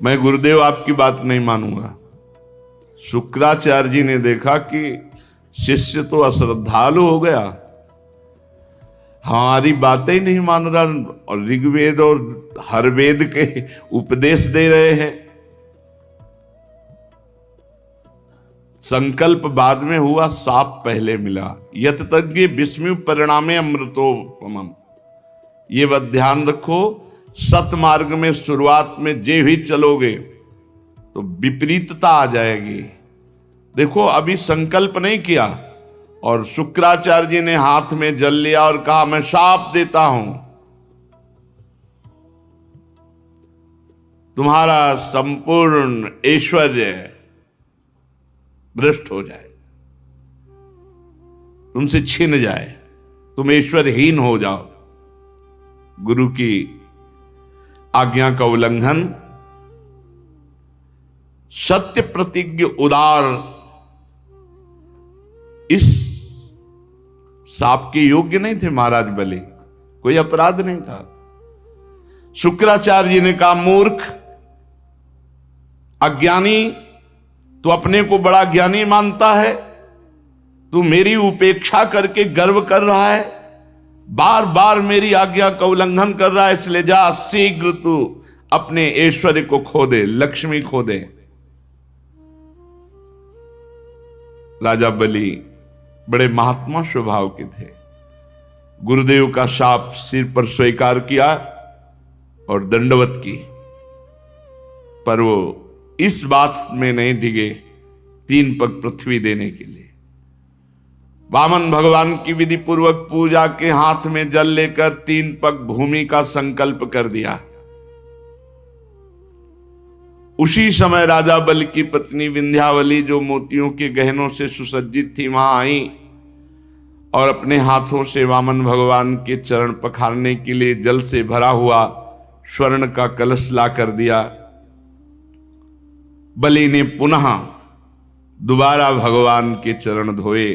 मैं गुरुदेव आपकी बात नहीं मानूंगा। शुक्राचार्य जी ने देखा कि शिष्य तो अश्रद्धालु हो गया, हमारी बातें ही नहीं मान रहा और ऋग्वेद और हर वेद के उपदेश दे रहे हैं। संकल्प बाद में हुआ, साप पहले मिला। यत तज्ञ विस्मय परिणामे अमृतोपमम्। ये बात ध्यान रखो, सतमार्ग में शुरुआत में जे भी चलोगे तो विपरीतता आ जाएगी। देखो अभी संकल्प नहीं किया और शुक्राचार्य जी ने हाथ में जल लिया और कहा मैं शाप देता हूं, तुम्हारा संपूर्ण ऐश्वर्य भ्रष्ट हो जाए, तुमसे छिन जाए, तुम ऐश्वर्यहीन हो जाओ। गुरु की आज्ञा का उल्लंघन, सत्य प्रतिज्ञ उदार इस साप के योग्य नहीं थे महाराज बलि, कोई अपराध नहीं था। शुक्राचार्य जी ने कहा मूर्ख अज्ञानी, तू अपने को बड़ा ज्ञानी मानता है, तू मेरी उपेक्षा करके गर्व कर रहा है, बार बार मेरी आज्ञा का उल्लंघन कर रहा है, इसलिए जा शीघ्र तू अपने ऐश्वर्य को खो दे, लक्ष्मी खो दे। राजा बलि बड़े महात्मा स्वभाव के थे। गुरुदेव का शाप सिर पर स्वीकार किया और दंडवत की, पर वो इस बात में नहीं डिगे 3 पग पृथ्वी देने के लिए। वामन भगवान की विधि पूर्वक पूजा के हाथ में जल लेकर 3 पग भूमि का संकल्प कर दिया। उसी समय राजा बल की पत्नी विंध्यावली, जो मोतियों के गहनों से सुसज्जित थी, वहां आई और अपने हाथों से वामन भगवान के चरण पखारने के लिए जल से भरा हुआ स्वर्ण का कलश ला कर दिया। बलि ने पुनः दोबारा भगवान के चरण धोए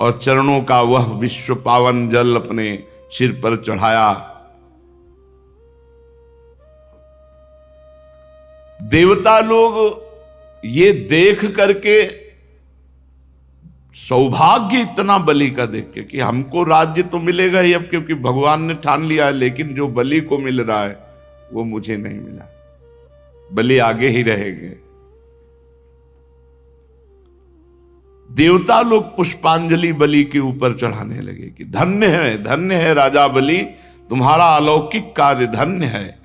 और चरणों का वह विश्व पावन जल अपने सिर पर चढ़ाया। देवता लोग ये देख करके, सौभाग्य इतना बलि का देख के कि हमको राज्य तो मिलेगा ही अब, क्योंकि भगवान ने ठान लिया है, लेकिन जो बलि को मिल रहा है वो मुझे नहीं मिला, बलि आगे ही रहेंगे। देवता लोग पुष्पांजलि बलि के ऊपर चढ़ाने लगे कि धन्य है राजा बलि, तुम्हारा अलौकिक कार्य धन्य है।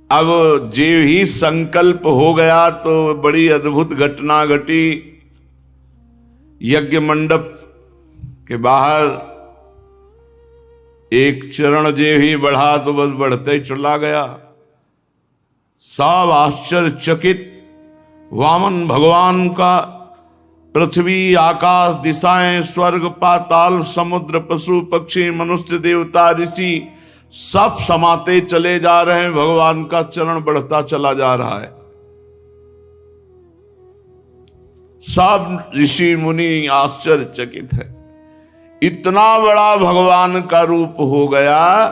अब जे ही संकल्प हो गया तो बड़ी अद्भुत घटना घटी। यज्ञ मंडप के बाहर एक चरण जे ही बढ़ा तो बस बढ़ते ही चला गया। सब आश्चर्यचकित, वामन भगवान का पृथ्वी, आकाश, दिशाएं, स्वर्ग, पाताल, समुद्र, पशु पक्षी, मनुष्य, देवता, ऋषि सब समाते चले जा रहे हैं। भगवान का चरण बढ़ता चला जा रहा है। सब ऋषि मुनि आश्चर्यचकित है। इतना बड़ा भगवान का रूप हो गया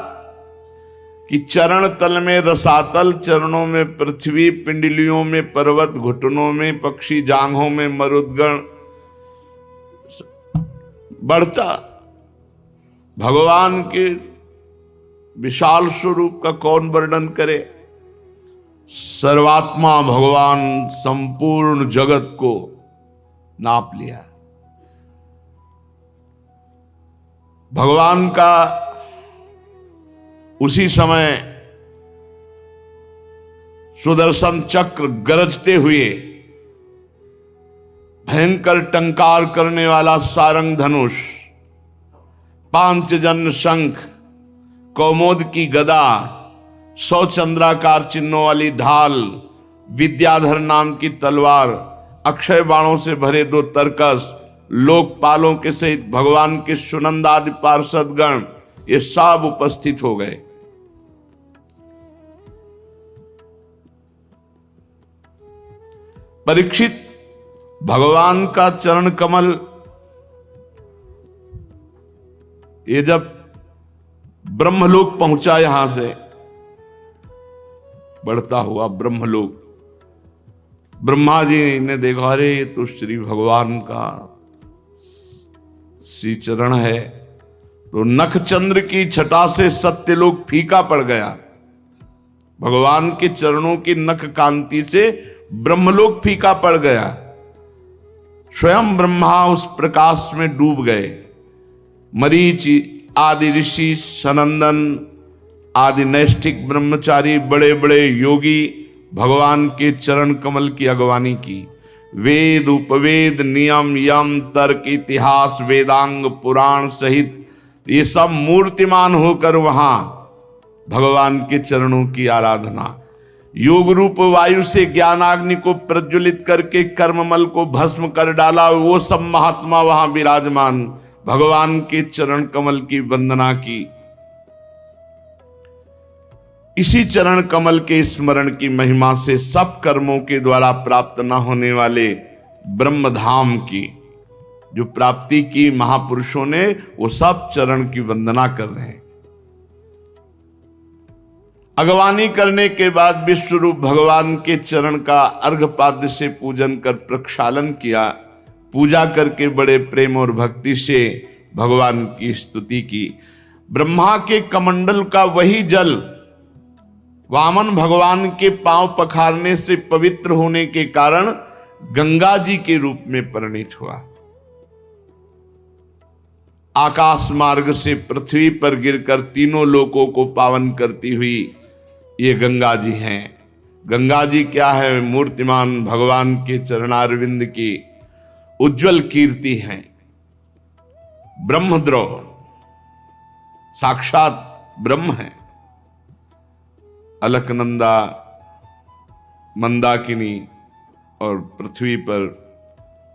कि चरण तल में रसातल, चरणों में पृथ्वी, पिंडलियों में पर्वत, घुटनों में पक्षी, जांघों में मरुदगण, बढ़ता भगवान के विशाल स्वरूप का कौन वर्णन करे। सर्वात्मा भगवान संपूर्ण जगत को नाप लिया। भगवान का उसी समय सुदर्शन चक्र गरजते हुए, भयंकर टंकार करने वाला सारंग धनुष, पांचजन्य शंख, कौमोद की गदा, 100 चंद्राकार चिन्हों वाली ढाल, विद्याधर नाम की तलवार, अक्षय बाणों से भरे 2 तरकस, लोकपालों के सहित भगवान के सुनंदादि पार्षदगण ये सब उपस्थित हो गए। परीक्षित, भगवान का चरण कमल ये जब ब्रह्मलोक पहुंचा, यहां से बढ़ता हुआ ब्रह्मलोक, ब्रह्मा जी ने देखा, अरे ये तो श्री भगवान का श्री चरण है। तो नखचंद्र की छटा से सत्यलोक फीका पड़ गया। भगवान के चरणों की नख कांति से ब्रह्मलोक फीका पड़ गया। स्वयं ब्रह्मा उस प्रकाश में डूब गए। मरीच आदि ऋषि, सनंदन आदि नैष्ठिक ब्रह्मचारी, बड़े बड़े योगी भगवान के चरण कमल की अगवानी की। वेद उपवेद नियम यम तर्क इतिहास वेदांग पुराण सहित ये सब मूर्तिमान होकर वहां भगवान के चरणों की आराधना। योग रूप वायु से ज्ञानाग्नि को प्रज्वलित करके कर्ममल को भस्म कर डाला, वो सब महात्मा वहां विराजमान भगवान के चरण कमल की वंदना की। इसी चरण कमल के स्मरण की महिमा से सब कर्मों के द्वारा प्राप्त न होने वाले ब्रह्मधाम की जो प्राप्ति की महापुरुषों ने, वो सब चरण की वंदना कर रहे हैं। अगवानी करने के बाद विश्वरूप भगवान के चरण का अर्घपाद्य से पूजन कर प्रक्षालन किया। पूजा करके बड़े प्रेम और भक्ति से भगवान की स्तुति की। ब्रह्मा के कमंडल का वही जल वामन भगवान के पांव पखारने से पवित्र होने के कारण गंगा जी के रूप में परिणित हुआ। आकाश मार्ग से पृथ्वी पर गिरकर तीनों लोकों को पावन करती हुई ये गंगा जी हैं। गंगा जी क्या है? मूर्तिमान भगवान के चरणारविंद की उज्जवल कीर्ति हैं। ब्रह्मद्रोह साक्षात ब्रह्म है। अलकनंदा, मंदाकिनी और पृथ्वी पर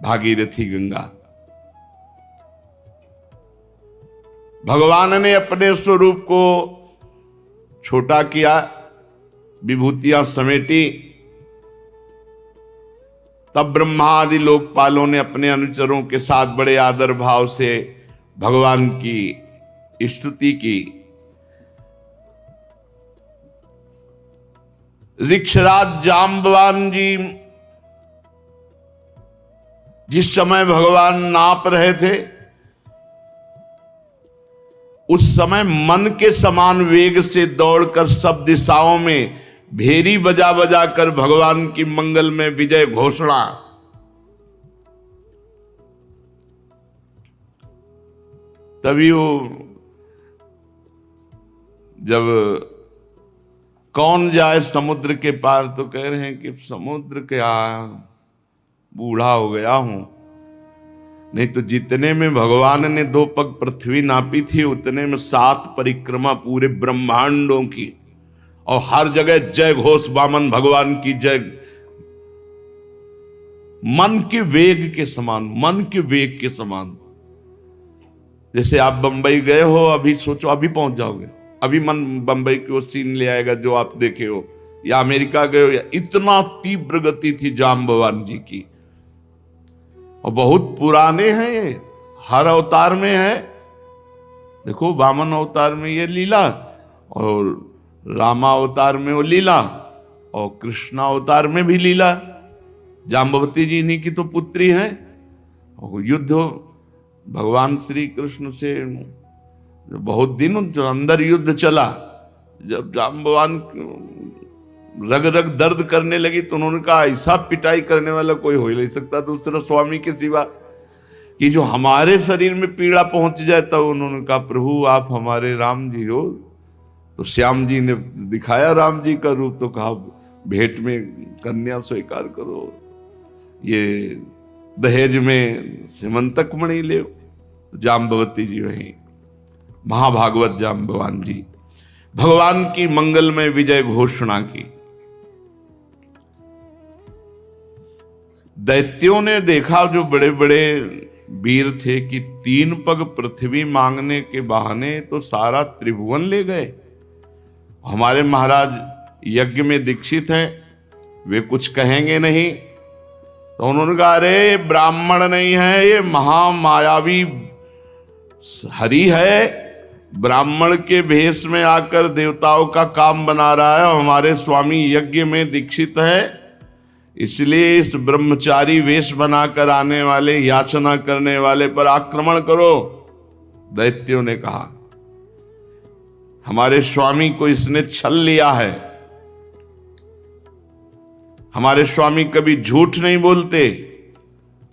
भागीरथी गंगा। भगवान ने अपने स्वरूप को छोटा किया, विभूतियां समेटी। तब ब्रह्मा आदि लोकपालों ने अपने अनुचरों के साथ बड़े आदर भाव से भगवान की स्तुति की। ऋक्षराज जाम्बवान जी जिस समय भगवान नाप रहे थे, उस समय मन के समान वेग से दौड़कर सब दिशाओं में भेरी बजा बजा कर भगवान की मंगल में विजय घोषणा। तभी वो जब कौन जाए समुद्र के पार, तो कह रहे हैं कि समुद्र क्या, बूढ़ा हो गया हूं। नहीं तो जितने में भगवान ने 2 पग पृथ्वी नापी थी, उतने में 7 परिक्रमा पूरे ब्रह्मांडों की, और हर जगह जय घोष वामन भगवान की जय। मन के वेग के समान, मन के वेग के समान। जैसे आप बंबई गए हो, अभी सोचो अभी पहुंच जाओगे, अभी मन बंबई की वो सीन ले आएगा जो आप देखे हो, या अमेरिका गए हो, या इतना तीव्र गति थी जाम्बवान जी की। और बहुत पुराने हैं ये, हर अवतार में है। देखो वामन अवतार में ये लीला, और रामा अवतार में वो लीला, और कृष्णा अवतार में भी लीला। जाम्बवती जी इन्हीं की तो पुत्री है। और युद्ध भगवान श्री कृष्ण से बहुत दिन जो अंदर युद्ध चला, जब जाम्बवान रग रग दर्द करने लगी तो उन्होंने कहा ऐसा पिटाई करने वाला कोई हो ही नहीं सकता दूसरा स्वामी के सिवा, कि जो हमारे शरीर में पीड़ा पहुंच जाए। तब उन्होंने कहा प्रभु आप हमारे राम जी हो। तो श्याम जी ने दिखाया राम जी का रूप, तो कहा भेंट में कन्या स्वीकार करो, ये दहेज में सिमंतक मणि ले। जाम्बवती जी वही महाभागवत जाम्बवान जी भगवान की मंगल में विजय घोषणा की। दैत्यों ने देखा, जो बड़े बड़े वीर थे, कि 3 पग पृथ्वी मांगने के बहाने तो सारा त्रिभुवन ले गए। हमारे महाराज यज्ञ में दीक्षित हैं, वे कुछ कहेंगे नहीं। तो उन्होंने कहा, अरे ये ब्राह्मण नहीं है, ये महामायावी हरि है, ब्राह्मण के भेष में आकर देवताओं का काम बना रहा है। हमारे स्वामी यज्ञ में दीक्षित है, इसलिए इस ब्रह्मचारी वेश बनाकर आने वाले, याचना करने वाले पर आक्रमण करो। दैत्यों ने कहा, हमारे स्वामी को इसने छल लिया है। हमारे स्वामी कभी झूठ नहीं बोलते।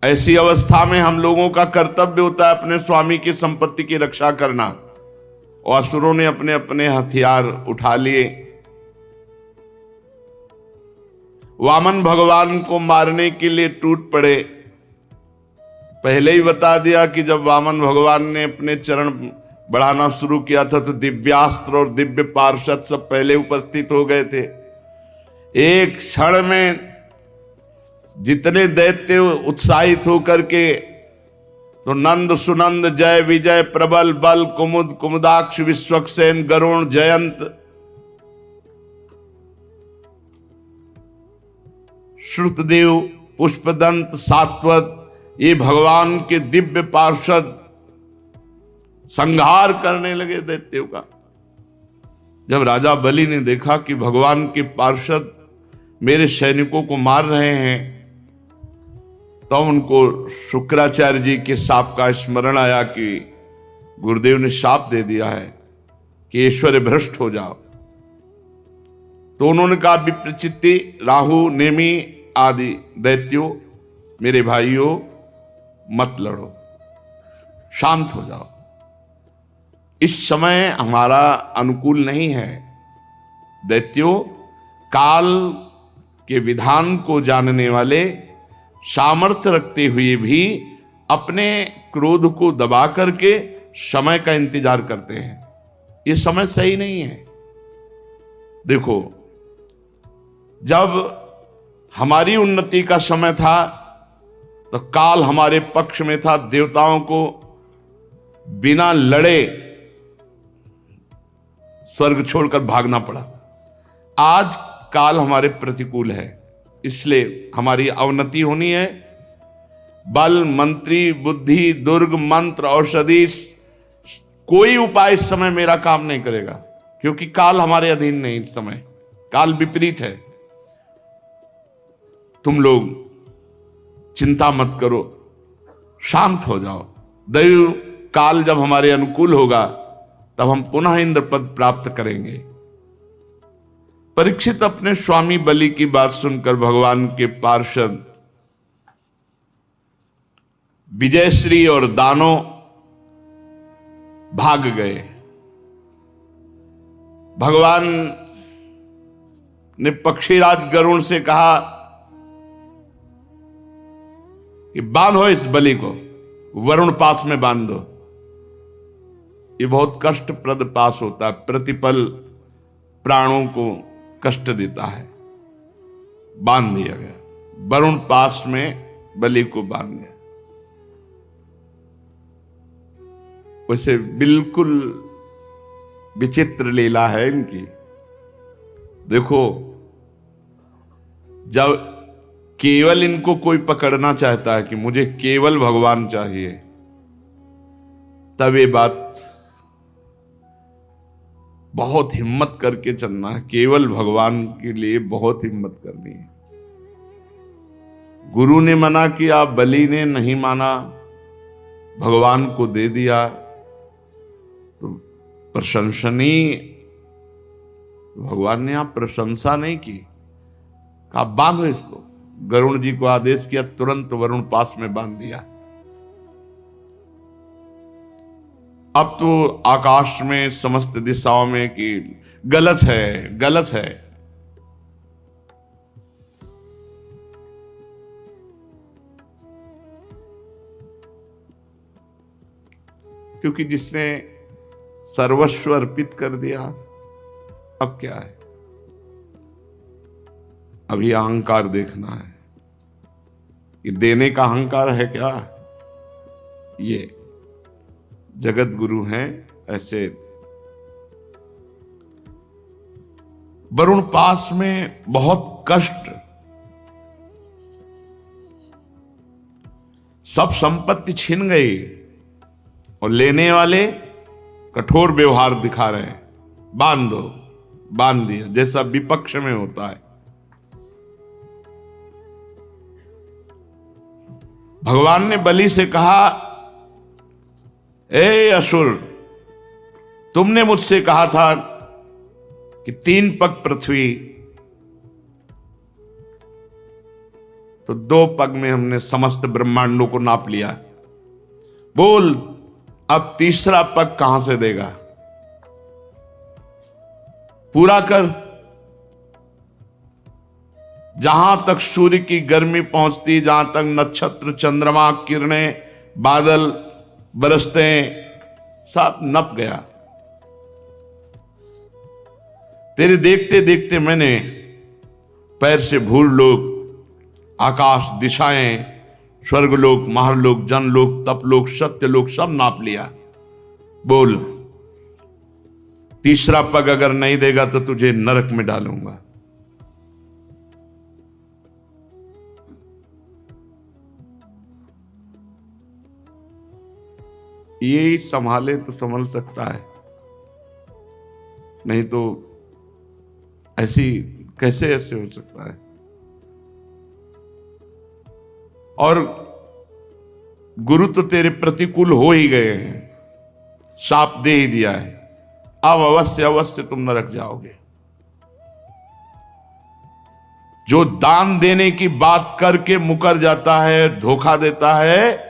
ऐसी अवस्था में हम लोगों का कर्तव्य होता है अपने स्वामी की संपत्ति की रक्षा करना। और असुरों ने अपने अपने हथियार उठा लिए, वामन भगवान को मारने के लिए टूट पड़े। पहले ही बता दिया कि जब वामन भगवान ने अपने चरण बढ़ाना शुरू किया था तो दिव्यास्त्र और दिव्य पार्षद सब पहले उपस्थित हो गए थे। एक क्षण में जितने दैत्य उत्साहित होकर के, तो नंद सुनंद जय विजय प्रबल बल कुमुद कुमुदाक्ष विश्वक्सेन गरुण जयंत, श्रुतदेव पुष्पदंत सात्वत, ये भगवान के दिव्य पार्षद संहार करने लगे दैत्यों का। जब राजा बलि ने देखा कि भगवान के पार्षद मेरे सैनिकों को मार रहे हैं, तो उनको शुक्राचार्य जी के शाप का स्मरण आया कि गुरुदेव ने शाप दे दिया है कि ऐश्वर्य भ्रष्ट हो जाओ। तो उन्होंने कहा, विप्रचित्ति राहु नेमि आदि दैत्यों, मेरे भाइयों मत लड़ो, शांत हो जाओ, इस समय हमारा अनुकूल नहीं है। दैत्यों, काल के विधान को जानने वाले, सामर्थ्य रखते हुए भी अपने क्रोध को दबा करके समय का इंतजार करते हैं। ये समय सही नहीं है। देखो, जब हमारी उन्नति का समय था तो काल हमारे पक्ष में था, देवताओं को बिना लड़े स्वर्ग छोड़कर भागना पड़ा था। आज काल हमारे प्रतिकूल है, इसलिए हमारी अवनति होनी है। बल, मंत्री, बुद्धि, दुर्ग, मंत्र, औषधि, कोई उपाय इस समय मेरा काम नहीं करेगा, क्योंकि काल हमारे अधीन नहीं। इस समय काल विपरीत है। तुम लोग चिंता मत करो, शांत हो जाओ। दैव काल जब हमारे अनुकूल होगा तब हम पुनः इंद्र पद प्राप्त करेंगे। परीक्षित अपने स्वामी बलि की बात सुनकर भगवान के पार्षद विजयश्री और दानव भाग गए। भगवान ने पक्षीराज गरुण से कहा कि बांधो इस बलि को, वरुण पास में बांध दो। ये बहुत कष्टप्रद पास होता है, प्रतिपल प्राणों को कष्ट देता है। बांध दिया गया, वरुण पास में बलि को बांध दिया। वैसे बिल्कुल विचित्र लीला है इनकी। देखो, जब केवल इनको कोई पकड़ना चाहता है कि मुझे केवल भगवान चाहिए, तब ये बात बहुत हिम्मत करके चलना है। केवल भगवान के लिए बहुत हिम्मत करनी है। गुरु ने मना किया, बलि ने नहीं माना, भगवान को दे दिया, तो प्रशंसनीय। भगवान ने आप प्रशंसा नहीं की, कहा बांधो इसको। गरुण जी को आदेश किया, तुरंत वरुण पास में बांध दिया। अब तो आकाश में समस्त दिशाओं में कि गलत है, गलत है। क्योंकि जिसने सर्वस्व अर्पित कर दिया, अब क्या है? अभी अहंकार देखना है। ये देने का अहंकार है क्या? ये जगत गुरु हैं ऐसे। वरुण पास में बहुत कष्ट, सब संपत्ति छिन गई और लेने वाले कठोर व्यवहार दिखा रहे हैं। बांध दो, बांध दिया, जैसा विपक्ष में होता है। भगवान ने बलि से कहा, ए असुर, तुमने मुझसे कहा था कि 3 पग पृथ्वी, तो 2 पग में हमने समस्त ब्रह्मांडों को नाप लिया। बोल अब तीसरा पग कहां से देगा? पूरा कर। जहां तक सूर्य की गर्मी पहुंचती, जहां तक नक्षत्र, चंद्रमा, किरणें, बादल बरसते, सब नप गया। तेरे देखते देखते मैंने पैर से भूलोक, आकाश, दिशाएं, स्वर्गलोक, महरलोक, जनलोक, तपलोक, सत्यलोक सब नाप लिया। बोल तीसरा पग अगर नहीं देगा तो तुझे नरक में डालूंगा। यही संभाले तो संभल सकता है, नहीं तो ऐसी कैसे ऐसे हो सकता है। और गुरु तो तेरे प्रतिकूल हो ही गए हैं, शाप दे ही दिया है। अब अवश्य अवश्य तुम नरक जाओगे। जो दान देने की बात करके मुकर जाता है, धोखा देता है,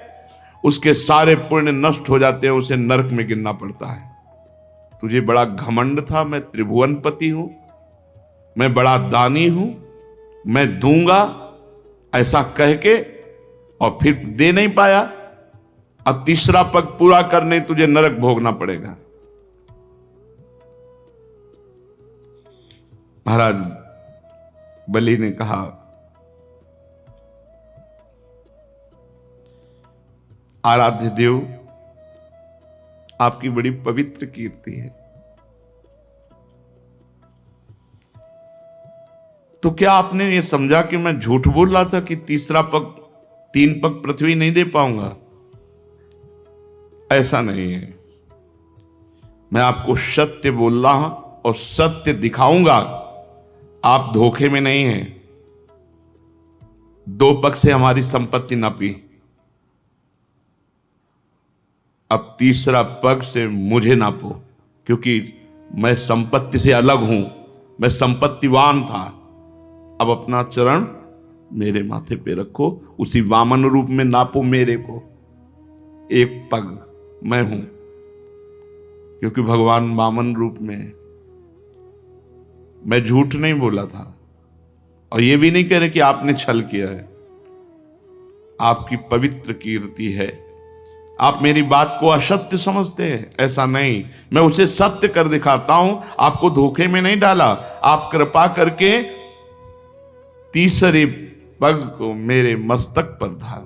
उसके सारे पुण्य नष्ट हो जाते हैं, उसे नरक में गिरना पड़ता है। तुझे बड़ा घमंड था, मैं त्रिभुवनपति हूं, मैं बड़ा दानी हूं, मैं दूंगा, ऐसा कह के, और फिर दे नहीं पाया। अब तीसरा पग पूरा करने तुझे नरक भोगना पड़ेगा। महाराज बलि ने कहा, आराध्य देव, आपकी बड़ी पवित्र कीर्ति है, तो क्या आपने ये समझा कि मैं झूठ बोल रहा था कि तीसरा पग, 3 पग पृथ्वी नहीं दे पाऊंगा? ऐसा नहीं है, मैं आपको सत्य बोल रहा हूं और सत्य दिखाऊंगा। आप धोखे में नहीं हैं। 2 पग से हमारी संपत्ति नापी, अब तीसरा पग से मुझे नापो, क्योंकि मैं संपत्ति से अलग हूं, मैं संपत्तिवान था। अब अपना चरण मेरे माथे पे रखो, उसी वामन रूप में नापो मेरे को। 1 पग मैं हूं, क्योंकि भगवान वामन रूप में है। मैं झूठ नहीं बोला था, और ये भी नहीं कह रहे कि आपने छल किया है। आपकी पवित्र कीर्ति है। आप मेरी बात को असत्य समझते हैं, ऐसा नहीं, मैं उसे सत्य कर दिखाता हूं। आपको धोखे में नहीं डाला। आप कृपा करके तीसरे पग को मेरे मस्तक पर धार,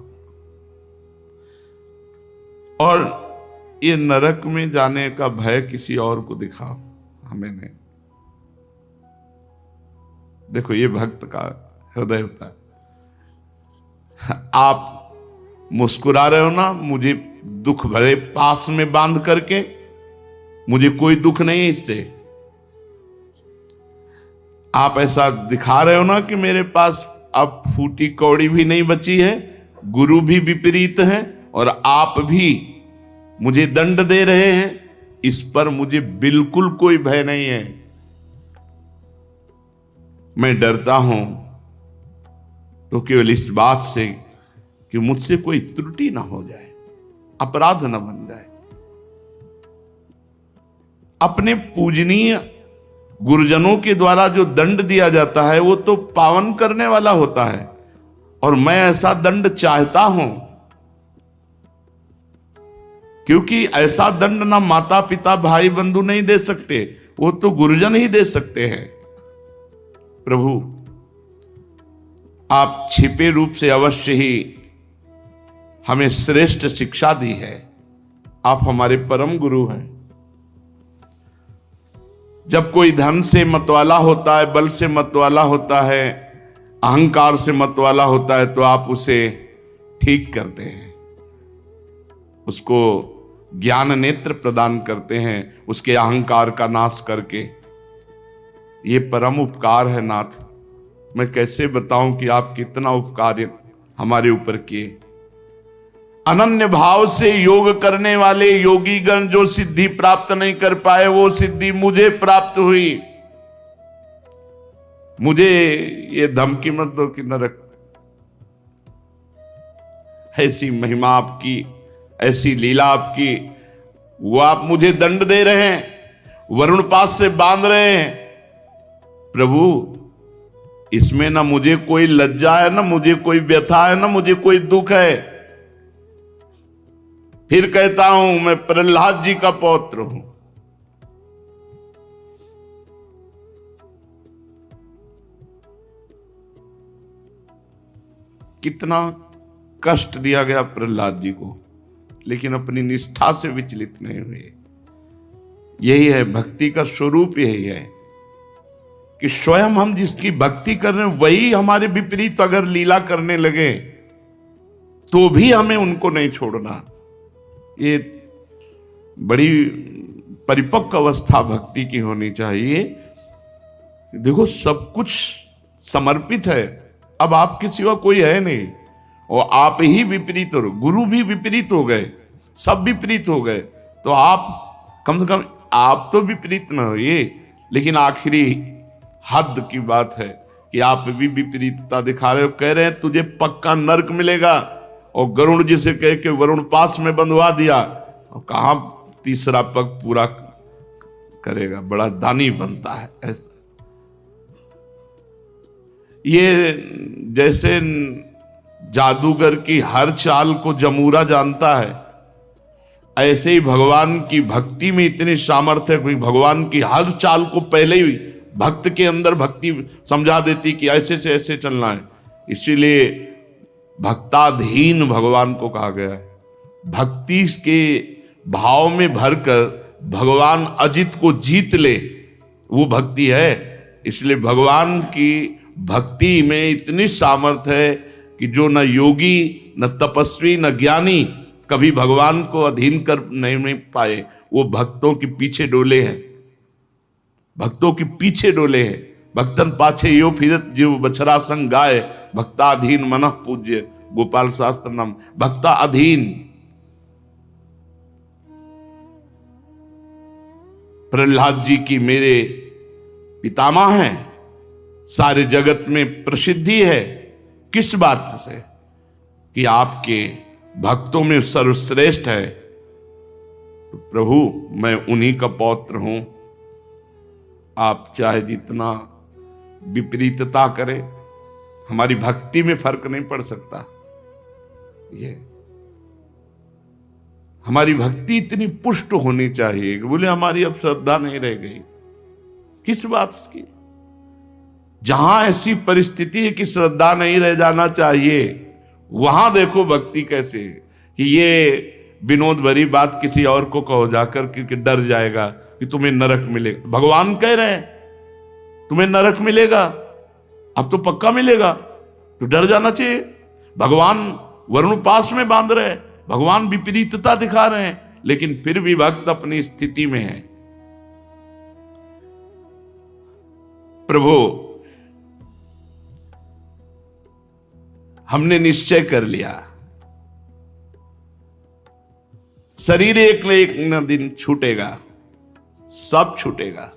और ये नरक में जाने का भय किसी और को दिखाओ, हमें नहीं। देखो, ये भक्त का हृदय होता है। आप मुस्कुरा रहे हो ना, मुझे दुख भरे पास में बांध करके, मुझे कोई दुख नहीं है इससे। आप ऐसा दिखा रहे हो ना कि मेरे पास अब फूटी कौड़ी भी नहीं बची है, गुरु भी विपरीत हैं, और आप भी मुझे दंड दे रहे हैं, इस पर मुझे बिल्कुल कोई भय नहीं है। मैं डरता हूं तो केवल इस बात से कि मुझसे कोई त्रुटि ना हो जाए, अपराध ना बन जाए। अपने पूजनीय गुरुजनों के द्वारा जो दंड दिया जाता है वो तो पावन करने वाला होता है, और मैं ऐसा दंड चाहता हूं, क्योंकि ऐसा दंड ना माता पिता भाई बंधु नहीं दे सकते, वो तो गुरुजन ही दे सकते हैं। प्रभु, आप छिपे रूप से अवश्य ही हमें श्रेष्ठ शिक्षा दी है। आप हमारे परम गुरु हैं। जब कोई धन से मतवाला होता है, बल से मतवाला होता है, अहंकार से मतवाला होता है, तो आप उसे ठीक करते हैं, उसको ज्ञान नेत्र प्रदान करते हैं, उसके अहंकार का नाश करके। ये परम उपकार है नाथ। मैं कैसे बताऊं कि आप कितना उपकार हमारे ऊपर किए। अनन्य भाव से योग करने वाले योगी गण जो सिद्धि प्राप्त नहीं कर पाए, वो सिद्धि मुझे प्राप्त हुई। मुझे ये धमकी मत दो कि नरक। ऐसी महिमा आपकी, ऐसी लीला आपकी, वो आप मुझे दंड दे रहे हैं, वरुण पास से बांध रहे हैं। प्रभु, इसमें ना मुझे कोई लज्जा है, ना मुझे कोई व्यथा है, ना मुझे कोई दुख है। फिर कहता हूं मैं प्रहलाद जी का पौत्र हूं। कितना कष्ट दिया गया प्रहलाद जी को, लेकिन अपनी निष्ठा से विचलित नहीं हुए। यही है भक्ति का स्वरूप, यही है कि स्वयं हम जिसकी भक्ति कर रहे हैं वही हमारे विपरीत अगर लीला करने लगे तो भी हमें उनको नहीं छोड़ना। ये बड़ी परिपक्व अवस्था भक्ति की होनी चाहिए। देखो, सब कुछ समर्पित है, अब आपके सिवा कोई है नहीं, और आप ही विपरीत हो, गुरु भी विपरीत हो गए, सब विपरीत हो गए, तो आप कम से कम आप तो विपरीत ना होइए। लेकिन आखिरी हद की बात है कि आप भी विपरीतता दिखा रहे हो। कह रहे हैं तुझे पक्का नरक मिलेगा, और गरुड़ जी से कह के वरुण पास में बंधवा दिया, और कहां तीसरा पग पूरा करेगा, बड़ा दानी बनता है। ऐसा ये जैसे जादूगर की हर चाल को जमूरा जानता है, ऐसे ही भगवान की भक्ति में इतनी सामर्थ्य है कि भगवान की हर चाल को पहले ही भक्त के अंदर भक्ति समझा देती कि ऐसे से ऐसे चलना है। इसीलिए भक्ताधीन भगवान को कहा गया है। भक्ति के भाव में भरकर भगवान अजित को जीत ले, वो भक्ति है। इसलिए भगवान की भक्ति में इतनी सामर्थ्य है कि जो न योगी, न तपस्वी, न ज्ञानी कभी भगवान को अधीन कर नहीं पाए, वो भक्तों के पीछे डोले हैं, भक्तों के पीछे डोले हैं। भक्तन पाछे यो फिरत जीव बछरा संग गाय, भक्ताधीन मनः पूज्य गोपाल शास्त्र नाम। भक्ता अधीन। प्रहलाद जी की मेरे पितामह हैं, सारे जगत में प्रसिद्धि है। किस बात से? कि आपके भक्तों में सर्वश्रेष्ठ है। तो प्रभु, मैं उन्हीं का पौत्र हूं। आप चाहे जितना विपरीतता करें, हमारी भक्ति में फर्क नहीं पड़ सकता। ये हमारी भक्ति इतनी पुष्ट होनी चाहिए कि बोले हमारी अब श्रद्धा नहीं रह गई। किस बात की? जहां ऐसी परिस्थिति है कि श्रद्धा नहीं रह जाना चाहिए, वहां देखो भक्ति कैसे कि ये विनोद भरी बात किसी और को कहो जाकर, क्योंकि डर जाएगा कि तुम्हें नरक मिलेगा। भगवान कह रहे हैं तुम्हें नरक मिलेगा, अब तो पक्का मिलेगा, तो डर जाना चाहिए। भगवान वरुण पास में बांध रहे हैं, भगवान विपरीतता दिखा रहे हैं, लेकिन फिर भी भक्त अपनी स्थिति में है। प्रभु, हमने निश्चय कर लिया, शरीर एक न एक न दिन छूटेगा, सब छूटेगा।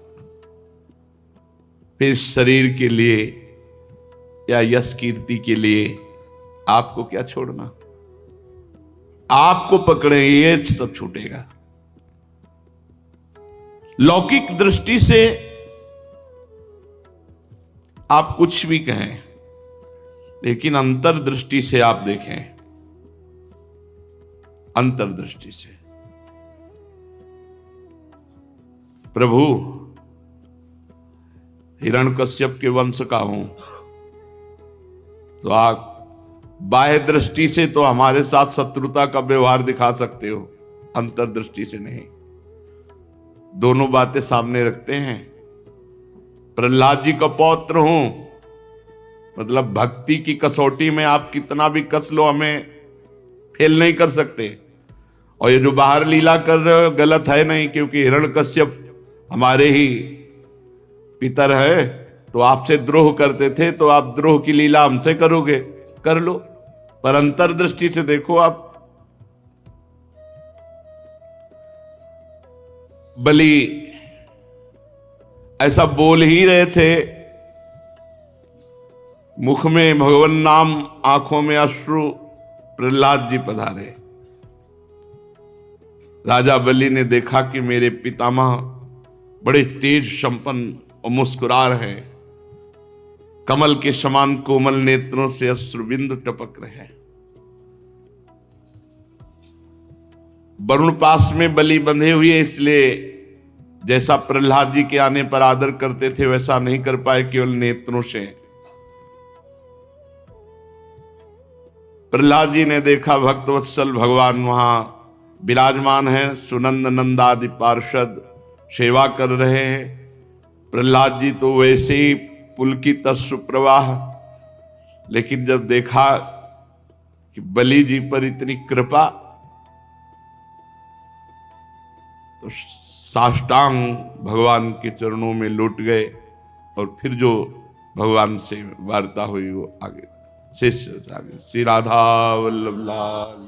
फिर शरीर के लिए या यश कीर्ति के लिए आपको क्या छोड़ना? आपको पकड़े ये सब छूटेगा। लौकिक दृष्टि से आप कुछ भी कहें, लेकिन अंतर्दृष्टि से आप देखें, अंतर्दृष्टि से प्रभु हिरण्यकश्यप के वंश का हूं, तो आप बाह्य दृष्टि से तो हमारे साथ शत्रुता का व्यवहार दिखा सकते हो, अंतर्दृष्टि से नहीं। दोनों बातें सामने रखते हैं। प्रहलाद जी का पौत्र हूं, मतलब भक्ति की कसौटी में आप कितना भी कस लो, हमें फेल नहीं कर सकते। और ये जो बाहर लीला कर रहे हो गलत है नहीं, क्योंकि हिरण्यकश्यप हमारे ही पितर है, तो आपसे द्रोह करते थे, तो आप द्रोह की लीला हमसे करोगे, कर लो। पर अंतर्दृष्टि से देखो आप, बलि ऐसा बोल ही रहे थे, मुख में भगवान नाम, आंखों में अश्रु, प्रहलाद जी पधारे। राजा बलि ने देखा कि मेरे पितामह बड़े तेज संपन्न और मुस्कुरा रहे हैं, कमल के समान कोमल नेत्रों से अश्रुबिंदु टपक रहे हैं। वरुण पास में बलि बंधे हुए, इसलिए जैसा प्रहलाद जी के आने पर आदर करते थे वैसा नहीं कर पाए, केवल नेत्रों से। प्रहलाद जी ने देखा भक्तवत्सल भगवान वहां विराजमान है, सुनंद नंदादि पार्षद सेवा कर रहे हैं। प्रहलाद जी तो वैसे ही पुलकित सुप्रवाह, लेकिन जब देखा कि बलि जी पर इतनी कृपा, तो साष्टांग भगवान के चरणों में लौट गए। और फिर जो भगवान से वार्ता हुई वो आगे शिष्य श्री राधा वल्लभ लाल।